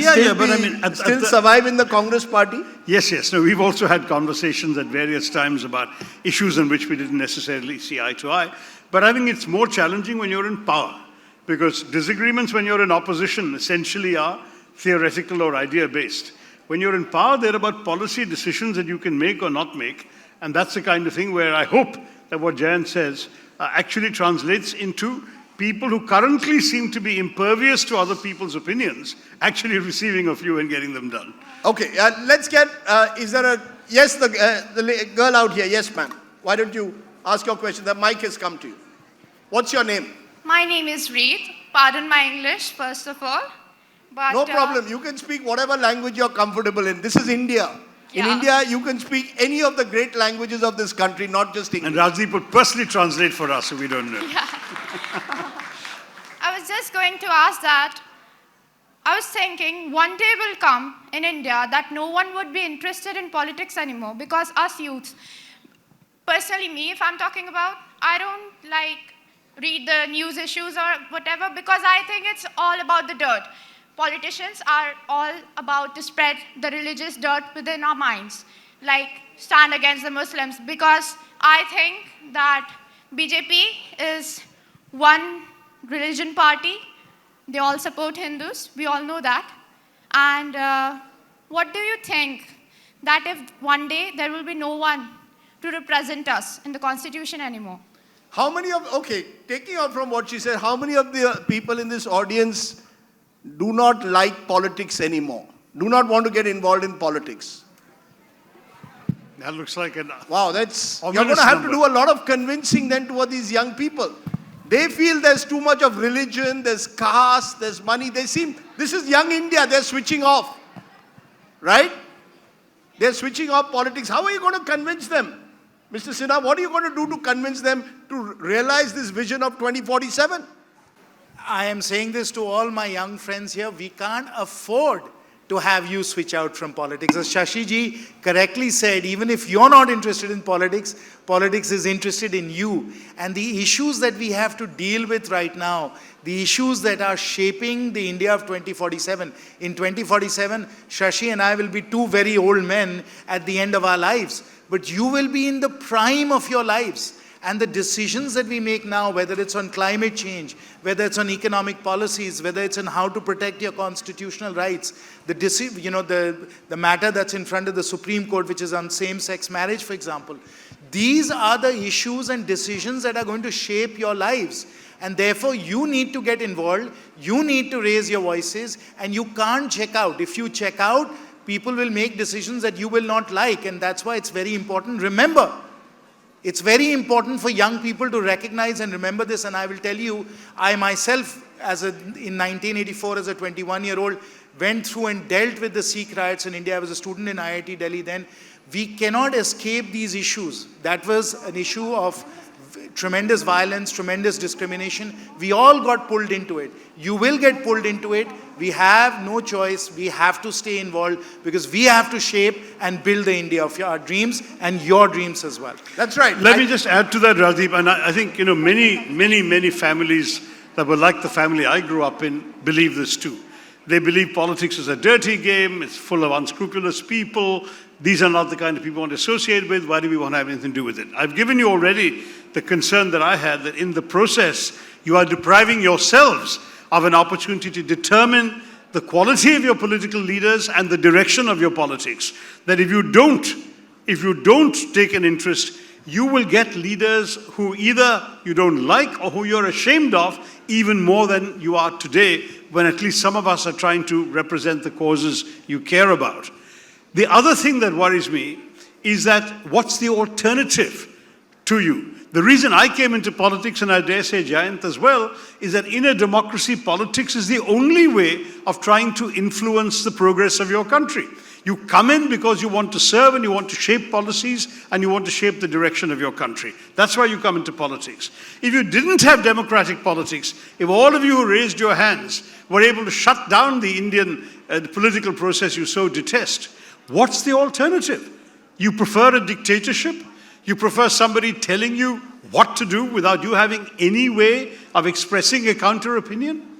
still survive in the Congress party?
Yes. No, we've also had conversations at various times about issues in which we didn't necessarily see eye to eye. But I think it's more challenging when you're in power, because disagreements when you're in opposition essentially are theoretical or idea-based. When you're in power, they're about policy decisions that you can make or not make. And that's the kind of thing where I hope that what Jayant says actually translates into people who currently seem to be impervious to other people's opinions actually receiving a few and getting them done.
Okay, let's get, is there a, yes, the girl out here, yes ma'am. Why don't you ask your question? The mic has come to you. What's your name?
My name is Reed. Pardon my English, first of all. But,
no problem. You can speak whatever language you're comfortable in. This is India. In India, you can speak any of the great languages of this country, not just English.
And Rajdeep would personally translate for us, so we don't know.
Yeah. I was just going to ask that. I was thinking one day will come in India that no one would be interested in politics anymore, because us youths, personally me, if I'm talking about, I don't like read the news issues or whatever, because I think it's all about the dirt. Politicians are all about to spread the religious dirt within our minds, like stand against the Muslims, because I think that BJP is one religion party. They all support Hindus. We all know that. And what do you think that if one day there will be no one to represent us in the constitution anymore?
How many of, okay, taking off from what she said, how many of the people in this audience do not like politics anymore? Do not want to get involved in politics?
That looks like an
Wow, that's, you're
ominous
going to have
number.
to do a lot of convincing then toward these young people. They feel there's too much of religion, there's caste, there's money. They seem, this is young India, they're switching off. Right? They're switching off politics. How are you going to convince them? Mr. Sinha, what are you going to do to convince them to realize this vision of 2047?
I am saying this to all my young friends here. We can't afford to have you switch out from politics. As Shashi ji correctly said, even if you're not interested in politics, politics is interested in you. And the issues that we have to deal with right now, the issues that are shaping the India of 2047. In 2047, Shashi and I will be two very old men at the end of our lives. But you will be in the prime of your lives. And the decisions that we make now, whether it's on climate change, whether it's on economic policies, whether it's on how to protect your constitutional rights, the matter that's in front of the Supreme Court, which is on same-sex marriage, for example, these are the issues and decisions that are going to shape your lives. And therefore, you need to get involved, you need to raise your voices, and you can't check out. If you check out, people will make decisions that you will not like, and that's why it's very important. Remember, it's very important for young people to recognize and remember this, and I will tell you, I myself, in 1984, as a 21-year-old, went through and dealt with the Sikh riots in India. I was a student in IIT Delhi then. We cannot escape these issues. That was an issue of tremendous violence, tremendous discrimination. We all got pulled into it. You will get pulled into it. We have no choice. We have to stay involved because we have to shape and build the India of our dreams and your dreams as well.
That's right.
Let me just add to that, Rajdeep, and I think, many families that were like the family I grew up in believe this too. They believe politics is a dirty game, it's full of unscrupulous people, these are not the kind of people we want to associate with, why do we want to have anything to do with it? I've given you already the concern that I had, that in the process, you are depriving yourselves of an opportunity to determine the quality of your political leaders and the direction of your politics. That if you don't take an interest, you will get leaders who either you don't like or who you're ashamed of even more than you are today, when at least some of us are trying to represent the causes you care about. The other thing that worries me is that what's the alternative to you? The reason I came into politics, and I dare say Jayant as well, is that in a democracy, politics is the only way of trying to influence the progress of your country. You come in because you want to serve and you want to shape policies and you want to shape the direction of your country. That's why you come into politics. If you didn't have democratic politics, if all of you who raised your hands were able to shut down the Indian political process you so detest, what's the alternative? You prefer a dictatorship? You prefer somebody telling you what to do without you having any way of expressing a counter opinion?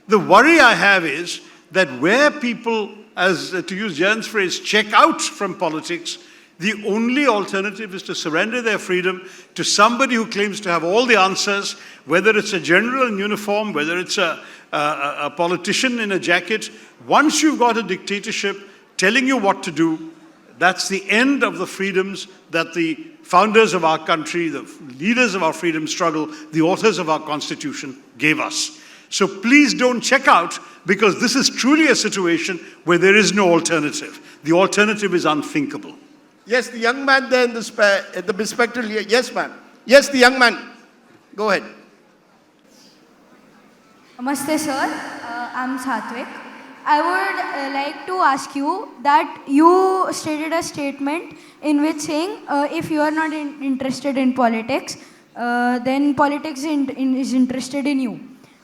The worry I have is that where people, as to use Jayant's phrase, check out from politics, the only alternative is to surrender their freedom to somebody who claims to have all the answers, whether it's a general in uniform, whether it's a politician in a jacket. Once you've got a dictatorship telling you what to do, that's the end of the freedoms that the founders of our country, the leaders of our freedom struggle, the authors of our Constitution gave us. So please don't check out, because this is truly a situation where there is no alternative. The alternative is unthinkable.
Yes, the young man there in the bespectacled. Yes, ma'am. Yes, the young man. Go ahead.
Namaste, sir. I'm Satvik. I would like to ask you that you stated a statement in which saying if you are not interested in politics, then politics is interested in you.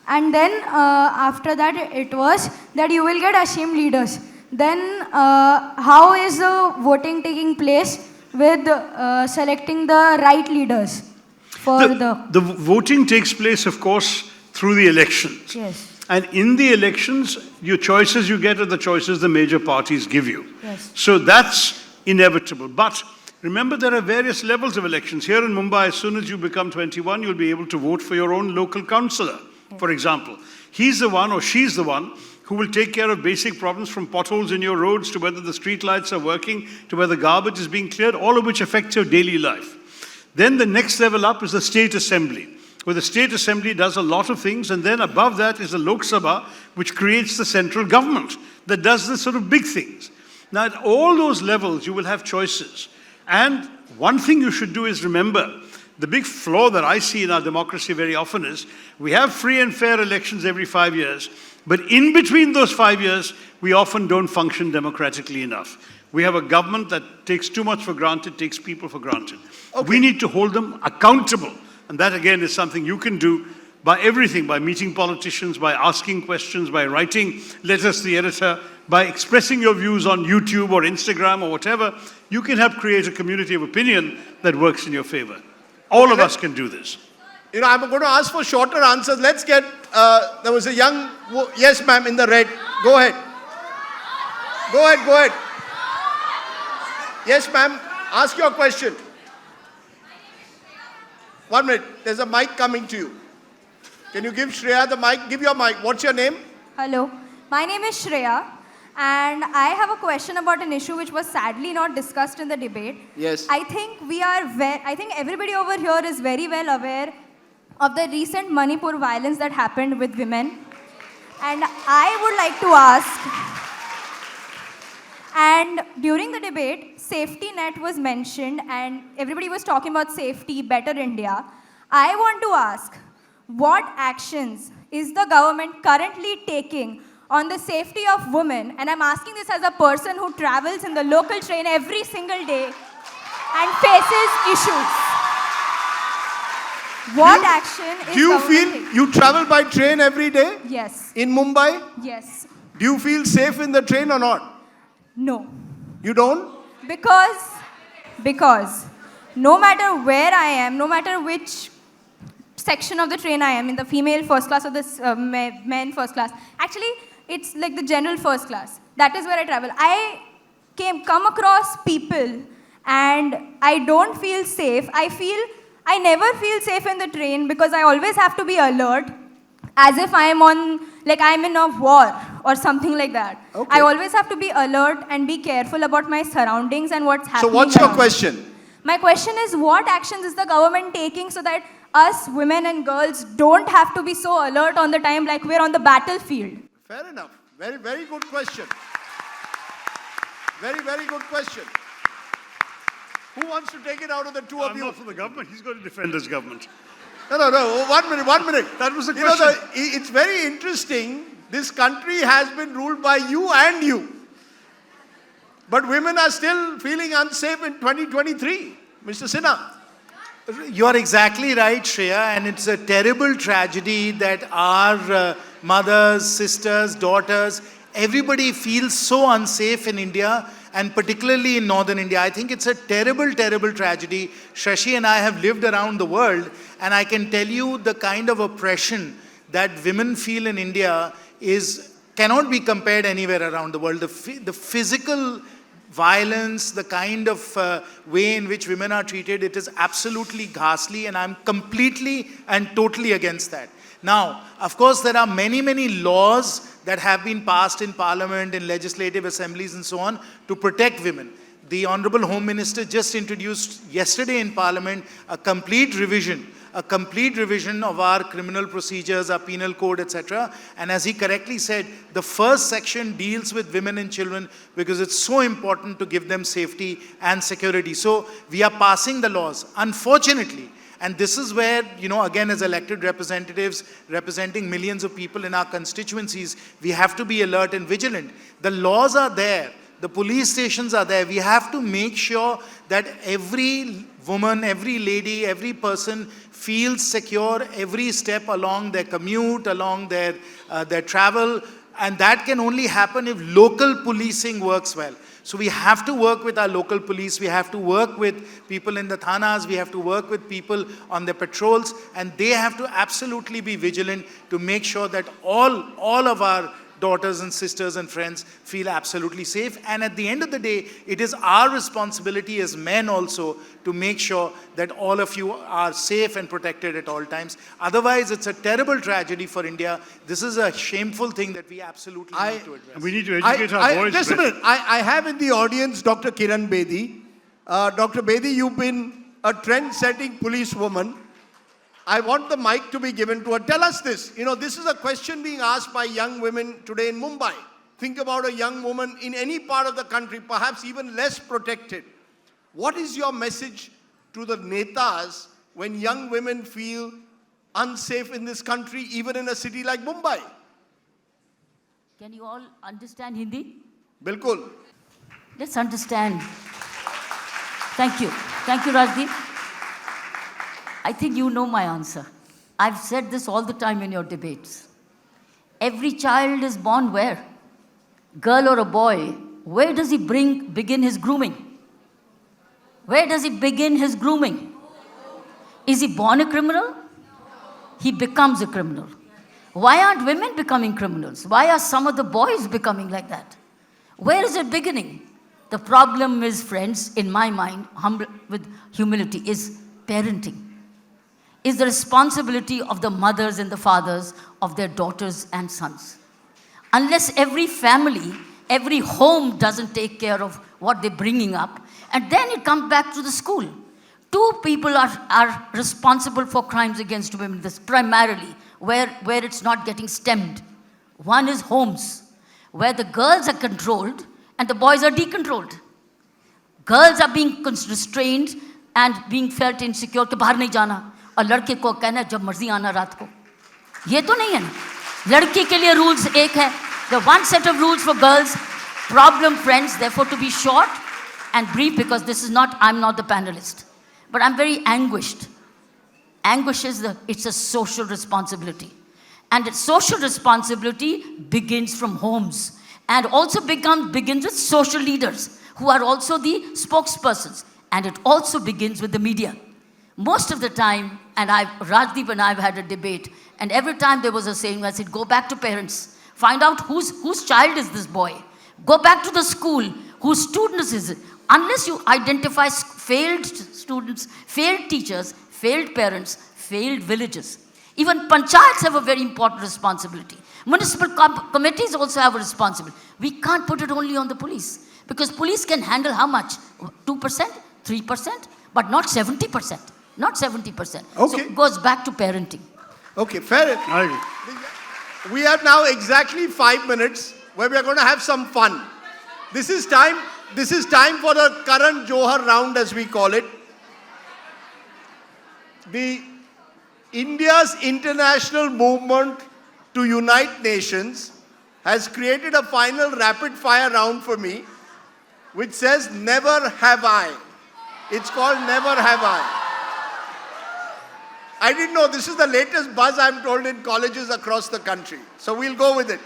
And then after that it was that you will get ashamed leaders. Then how is the voting taking place with selecting the right leaders? for
The voting takes place, of course, through the elections.
Yes.
And in the elections, your choices you get are the choices the major parties give you.
Yes.
So that's inevitable. But remember, there are various levels of elections. Here in Mumbai, as soon as you become 21, you'll be able to vote for your own local councillor, for example. He's the one or she's the one who will take care of basic problems, from potholes in your roads to whether the street lights are working to whether garbage is being cleared, all of which affects your daily life. Then the next level up is the state assembly, where the state assembly does a lot of things, and then above that is the Lok Sabha, which creates the central government that does the sort of big things. Now, at all those levels, you will have choices. And one thing you should do is remember, the big flaw that I see in our democracy very often is we have free and fair elections every 5 years, but in between those 5 years, we often don't function democratically enough. We have a government that takes too much for granted, takes people for granted.
Okay.
We need to hold them accountable. And that, again, is something you can do by everything, by meeting politicians, by asking questions, by writing letters to the editor, by expressing your views on YouTube or Instagram or whatever. You can help create a community of opinion that works in your favor. All of us can do this.
You know, I'm going to ask for shorter answers. Let's get, there was a young, yes ma'am, in the red. Go ahead. Go ahead, go ahead. Yes ma'am, ask your question. 1 minute, there's a mic coming to you. Can you give Shreya the mic? Give your mic. What's your name?
Hello, my name is Shreya, and I have a question about an issue which was sadly not discussed in the debate.
Yes.
I think I think everybody over here is very well aware of the recent Manipur violence that happened with women. And I would like to ask, and during the debate, safety net was mentioned and everybody was talking about safety, better India. I want to ask, what actions is the government currently taking on the safety of women? And I'm asking this as a person who travels in the local train every single day and faces issues. What action is
Do you
government
feel
taking?
you travel by train every day
Yes,
in Mumbai?
yes,
Do you feel safe in the train or not?
no.
You don't?
Because no matter where I am, no matter which section of the train I am, in the female first class or the men first class, actually it's like the general first class. That is where I travel. I come across people and I don't feel safe. I never feel safe in the train because I always have to be alert, as if I'm in a war or something like that.
Okay.
I always have to be alert and be careful about my surroundings and what's happening.
So what's your
around.
question?
My question is, what actions is the government taking so that us women and girls don't have to be so alert on the time like we're on the battlefield?
Fair enough. Very, very good question. Very, very good question. Who wants to take it out of the two of
I'm
you?
not for the government. He's going to defend his government.
No. 1 minute, 1 minute.
That was the
You know,
question.
it's very interesting. This country has been ruled by you and you. But women are still feeling unsafe in 2023. Mr. Sinha.
You are exactly right, Shreya, and it's a terrible tragedy that our mothers, sisters, daughters, everybody feels so unsafe in India, and particularly in northern India. I think it's a terrible, terrible tragedy. Shashi and I have lived around the world, and I can tell you the kind of oppression that women feel in India cannot be compared anywhere around the world. The physical violence, the kind of way in which women are treated, it is absolutely ghastly, and I'm completely and totally against that. Now, of course, there are many, many laws that have been passed in parliament, in legislative assemblies and so on to protect women. The Honorable Home Minister just introduced yesterday in parliament a complete revision of our criminal procedures, our penal code, etc. And as he correctly said, the first section deals with women and children because it's so important to give them safety and security. So we are passing the laws. Unfortunately, and this is where, again, as elected representatives representing millions of people in our constituencies, we have to be alert and vigilant. The laws are there. The police stations are there. We have to make sure that every woman, every lady, every person feels secure every step along their commute, along their travel. And that can only happen if local policing works well. So we have to work with our local police, we have to work with people in the thanas, we have to work with people on the patrols, and they have to absolutely be vigilant to make sure that all of our daughters and sisters and friends feel absolutely safe. And at the end of the day, it is our responsibility as men also to make sure that all of you are safe and protected at all times. Otherwise, it's a terrible tragedy for India. This is a shameful thing that we absolutely need to address.
We need to educate our boys.
Just a minute. I have in the audience Dr. Kiran Bedi. Dr. Bedi, you've been a trend-setting policewoman. I want the mic to be given to her. Tell us this. You know, this is a question being asked by young women today in Mumbai. Think about a young woman in any part of the country, perhaps even less protected. What is your message to the netas when young women feel unsafe in this country, even in a city like Mumbai?
Can you all understand Hindi?
Bilkul.
Let's understand. Thank you. Thank you, Rajdeep. I think you know my answer. I've said this all the time in your debates. Every child is born where? Girl or a boy, where does he begin his grooming? Where does he begin his grooming? Is he born a criminal? He becomes a criminal. Why aren't women becoming criminals? Why are some of the boys becoming like that? Where is it beginning? The problem is, friends, in my mind, with humility, is parenting. Is the responsibility of the mothers and the fathers of their daughters and sons. Unless every family, every home doesn't take care of what they're bringing up, and then it comes back to the school. Two people are responsible for crimes against women, this primarily, where it's not getting stemmed. One is homes, where the girls are controlled and the boys are decontrolled. Girls are being restrained and being felt insecure कि बाहर नहीं जाना, और लड़के को कहना जब मर्जी आना रात को. ये तो नहीं है ना. लड़की के लिए रूल्स एक है. The one set of rules for girls. Problem, friends, therefore to be short and brief, because this is not, I'm not the panelist. But I'm very anguished. Anguish is it's a social responsibility. And social responsibility begins from homes. And also begins with social leaders, who are also the spokespersons. And it also begins with the media. Most of the time, and Rajdeep and I have had a debate, and every time there was a saying, I said, go back to parents. Find out whose child is this boy. Go back to the school. Whose student is it? Unless you identify failed students, failed teachers, failed parents, failed villages. Even panchayats have a very important responsibility. Municipal committees also have a responsibility. We can't put it only on the police. Because police can handle how much? 2%? 3%? But not 70%. Not 70%.
Okay.
So it goes back to parenting.
Okay, fair enough. We have now exactly 5 minutes where we are going to have some fun. This is time for the Karan Johar round, as we call it. The India's international movement to unite nations has created a final rapid fire round for me, which says never have I. It's called Never Have I. I didn't know, this is the latest buzz, I'm told, in colleges across the country. So we'll go with it.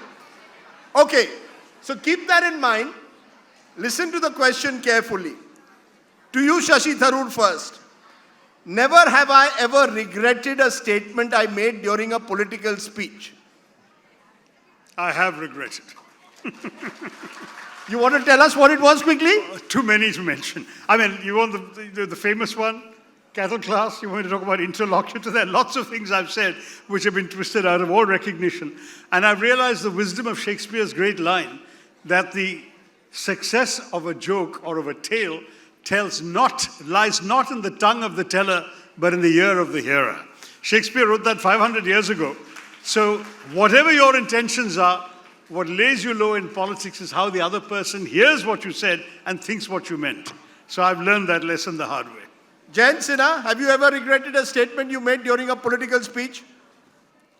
Okay, so keep that in mind. Listen to the question carefully. To you, Shashi Tharoor, first. Never have I ever regretted a statement I made during a political speech.
I have regretted.
You want to tell us what it was quickly?
Too many to mention. I mean, you want the famous one? Cattle class, you want to talk about interlocutor. There are lots of things I've said which have been twisted out of all recognition. And I've realized the wisdom of Shakespeare's great line that the success of a joke or of a tale lies not in the tongue of the teller, but in the ear of the hearer. Shakespeare wrote that 500 years ago. So whatever your intentions are, what lays you low in politics is how the other person hears what you said and thinks what you meant. So I've learned that lesson the hard way.
Jayant Sinha, have you ever regretted a statement you made during a political speech?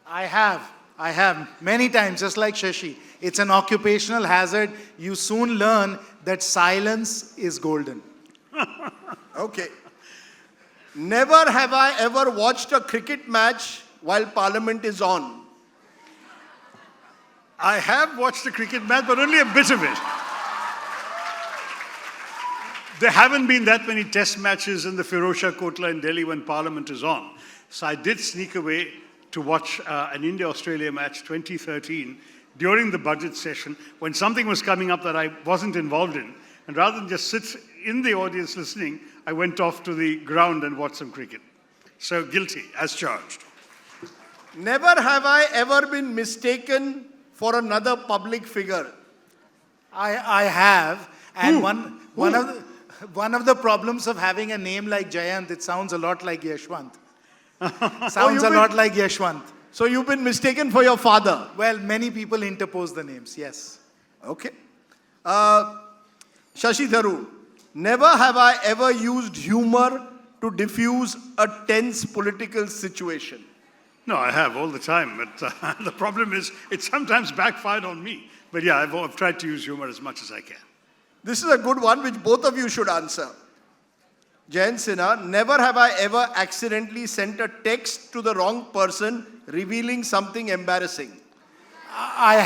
I have many times, just like Shashi. It's an occupational hazard. You soon learn that silence is golden.
Okay. Never have I ever watched a cricket match while Parliament is on.
I have watched the cricket match, but only a bit of it. There haven't been that many test matches in the Firozshah Kotla in Delhi when Parliament is on. So I did sneak away to watch an India-Australia match 2013 during the budget session when something was coming up that I wasn't involved in. And rather than just sit in the audience listening, I went off to the ground and watched some cricket. So guilty, as charged.
Never have I ever been mistaken for another public figure.
I have. And one of the problems of having a name like Jayant, it sounds a lot like Yashwant. Sounds a lot like Yashwant.
So you've been mistaken for your father?
Well, many people interpose the names, yes.
Okay. Shashi Tharoor, never have I ever used humor to diffuse a tense political situation.
No, I have all the time, but the problem is it sometimes backfired on me. But yeah, I've tried to use humor as much as I can.
This is a good one which both of you should answer. Jayant Sinha, never have I ever accidentally sent a text to the wrong person revealing something embarrassing.
I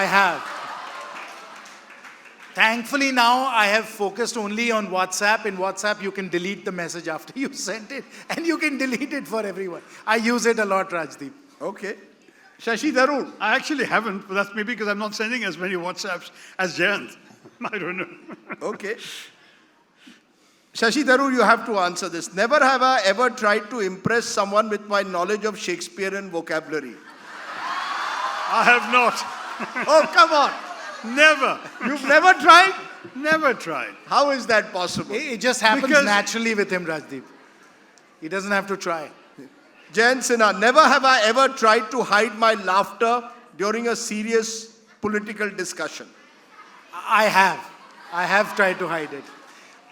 have. Thankfully now I have focused only on WhatsApp. In WhatsApp you can delete the message after you sent it and you can delete it for everyone. I use it a lot, Rajdeep.
Okay. Shashi Tharoor.
I actually haven't, but that's maybe because I'm not sending as many WhatsApps as Jayant. I don't know.
Okay. Shashi Tharoor, you have to answer this. Never have I ever tried to impress someone with my knowledge of Shakespearean vocabulary.
I have not.
Oh, come on.
Never.
You've never tried?
Never tried.
How is that possible?
It just happens
Because-
naturally with him, Rajdeep. He doesn't have to try.
Jayant Sinha, never have I ever tried to hide my laughter during a serious political discussion.
I have tried to hide it.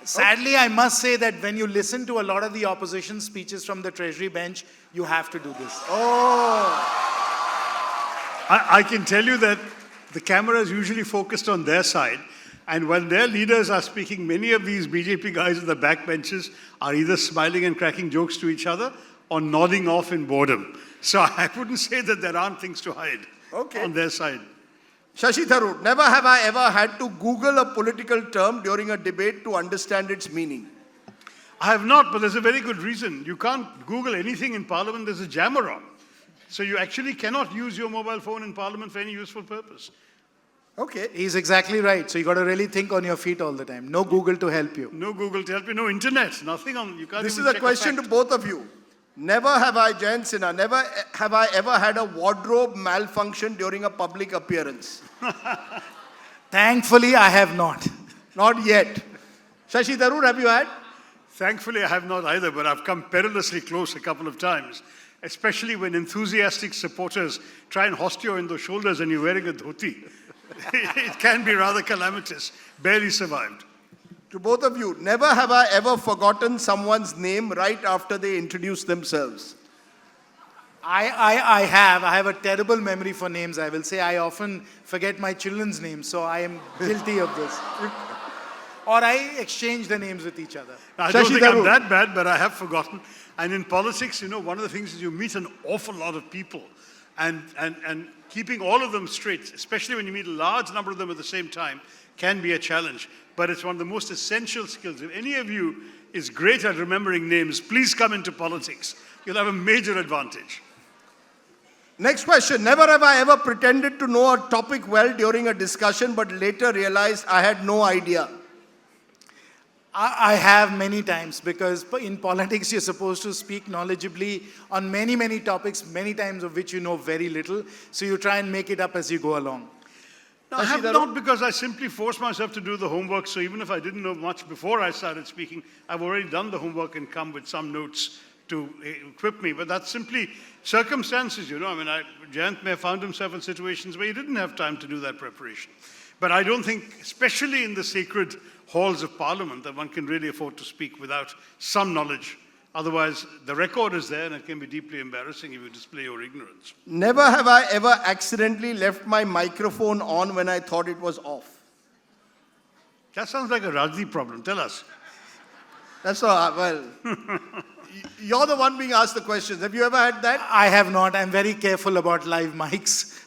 Sadly, I must say that when you listen to a lot of the opposition speeches from the Treasury bench, you have to do this.
I can tell you that the camera is usually focused on their side. And when their leaders are speaking, many of these BJP guys in the backbenches are either smiling and cracking jokes to each other or nodding off in boredom. So I wouldn't say that there aren't things to hide on their side.
Shashi Tharoor, never have I ever had to Google a political term during a debate to understand its meaning.
I have not, but there's a very good reason. You can't Google anything in Parliament, there's a jammer on. So you actually cannot use your mobile phone in Parliament for any useful purpose.
Okay.
He's exactly right. So you got to really think on your feet all the time. No Google to help you.
No Google to help you, no internet, nothing on, you can't
This
even
is a
check
question to
fact.
both of you. Never have I, Jayant Sinha, never have I ever had a wardrobe malfunction during a public appearance.
Thankfully, I have not.
Not yet. Shashi Tharoor, have you had?
Thankfully, I have not either, but I've come perilously close a couple of times, especially when enthusiastic supporters try and hoist you in the shoulders and you're wearing a dhoti. It can be rather calamitous. Barely survived.
To both of you, never have I ever forgotten someone's name right after they introduce themselves.
I have a terrible memory for names, I will say. I often forget my children's names, so I am guilty of this. Or I exchange the names with each other.
I don't
Shashi
think I'm
Tharoor.
that bad, but I have forgotten. And in politics, you know, one of the things is you meet an awful lot of people. And keeping all of them straight, especially when you meet a large number of them at the same time, can be a challenge. But it's one of the most essential skills. If any of you is great at remembering names, please come into politics. You'll have a major advantage.
Next question. Never have I ever pretended to know a topic well during a discussion, but later realized I had no idea.
I have many times, because in politics you're supposed to speak knowledgeably on many, many topics, many times of which you know very little. So you try and make it up as you go along.
No, I have not, because I simply force myself to do the homework. So even if I didn't know much before I started speaking, I've already done the homework and come with some notes to equip me. But that's simply circumstances, you know. I mean, Jayant may have found himself in situations where he didn't have time to do that preparation. But I don't think, especially in the sacred halls of Parliament, that one can really afford to speak without some knowledge. Otherwise, the record is there and it can be deeply embarrassing if you display your ignorance.
Never have I ever accidentally left my microphone on when I thought it was off.
That sounds like a Rajdeep problem. Tell us.
That's all, well, you're the one being asked the questions. Have you ever had that?
I have not. I'm very careful about live mics.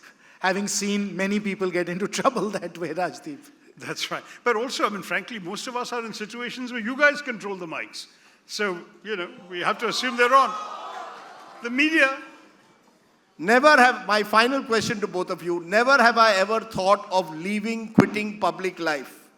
having seen many people get into trouble that way, Rajdeep.
That's right. But also, I mean, frankly, most of us are in situations where you guys control the mics. So, we have to assume they're on. The media.
My final question to both of you, never have I ever thought of quitting public life.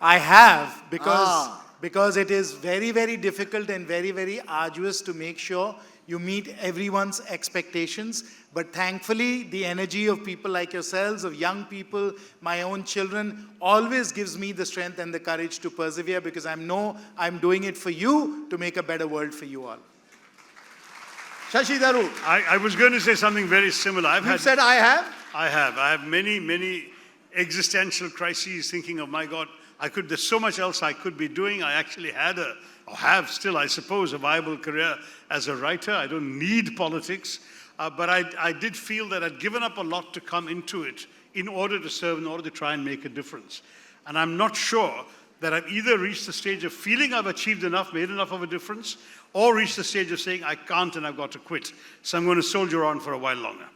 I have, because it is very, very difficult and very, very arduous to make sure you meet everyone's expectations. But thankfully, the energy of people like yourselves, of young people, my own children, always gives me the strength and the courage to persevere, because I know I'm doing it for you to make a better world for you all.
Shashi Tharoor.
I was going to say something very similar.
You said I have?
I have. I have many, many existential crises thinking of, my God, there's so much else I could be doing. I actually had or have still, I suppose, a viable career as a writer. I don't need politics. But I did feel that I'd given up a lot to come into it in order to serve, in order to try and make a difference. And I'm not sure that I've either reached the stage of feeling I've achieved enough, made enough of a difference, or reached the stage of saying I can't and I've got to quit. So I'm going to soldier on for a while longer.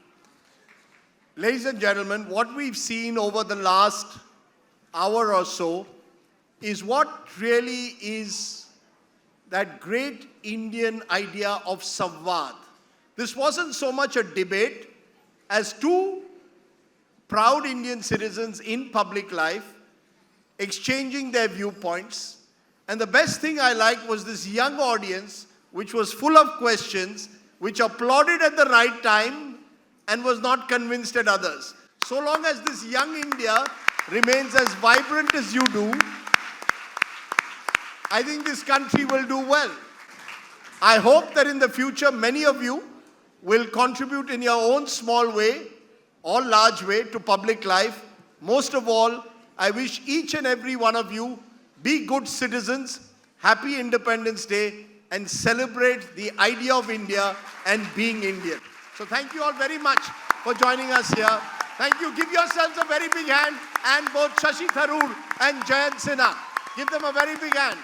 Ladies and gentlemen, what we've seen over the last hour or so is what really is that great Indian idea of samvad. This wasn't so much a debate as two proud Indian citizens in public life exchanging their viewpoints. And the best thing I liked was this young audience, which was full of questions, which applauded at the right time and was not convinced at others. So long as this young India remains as vibrant as you do, I think this country will do well. I hope that in the future, many of you will contribute in your own small way or large way to public life. Most of all, I wish each and every one of you be good citizens, happy Independence Day, and celebrate the idea of India and being Indian. So thank you all very much for joining us here. Thank you. Give yourselves a very big hand, and both Shashi Tharoor and Jayant Sinha. Give them a very big hand.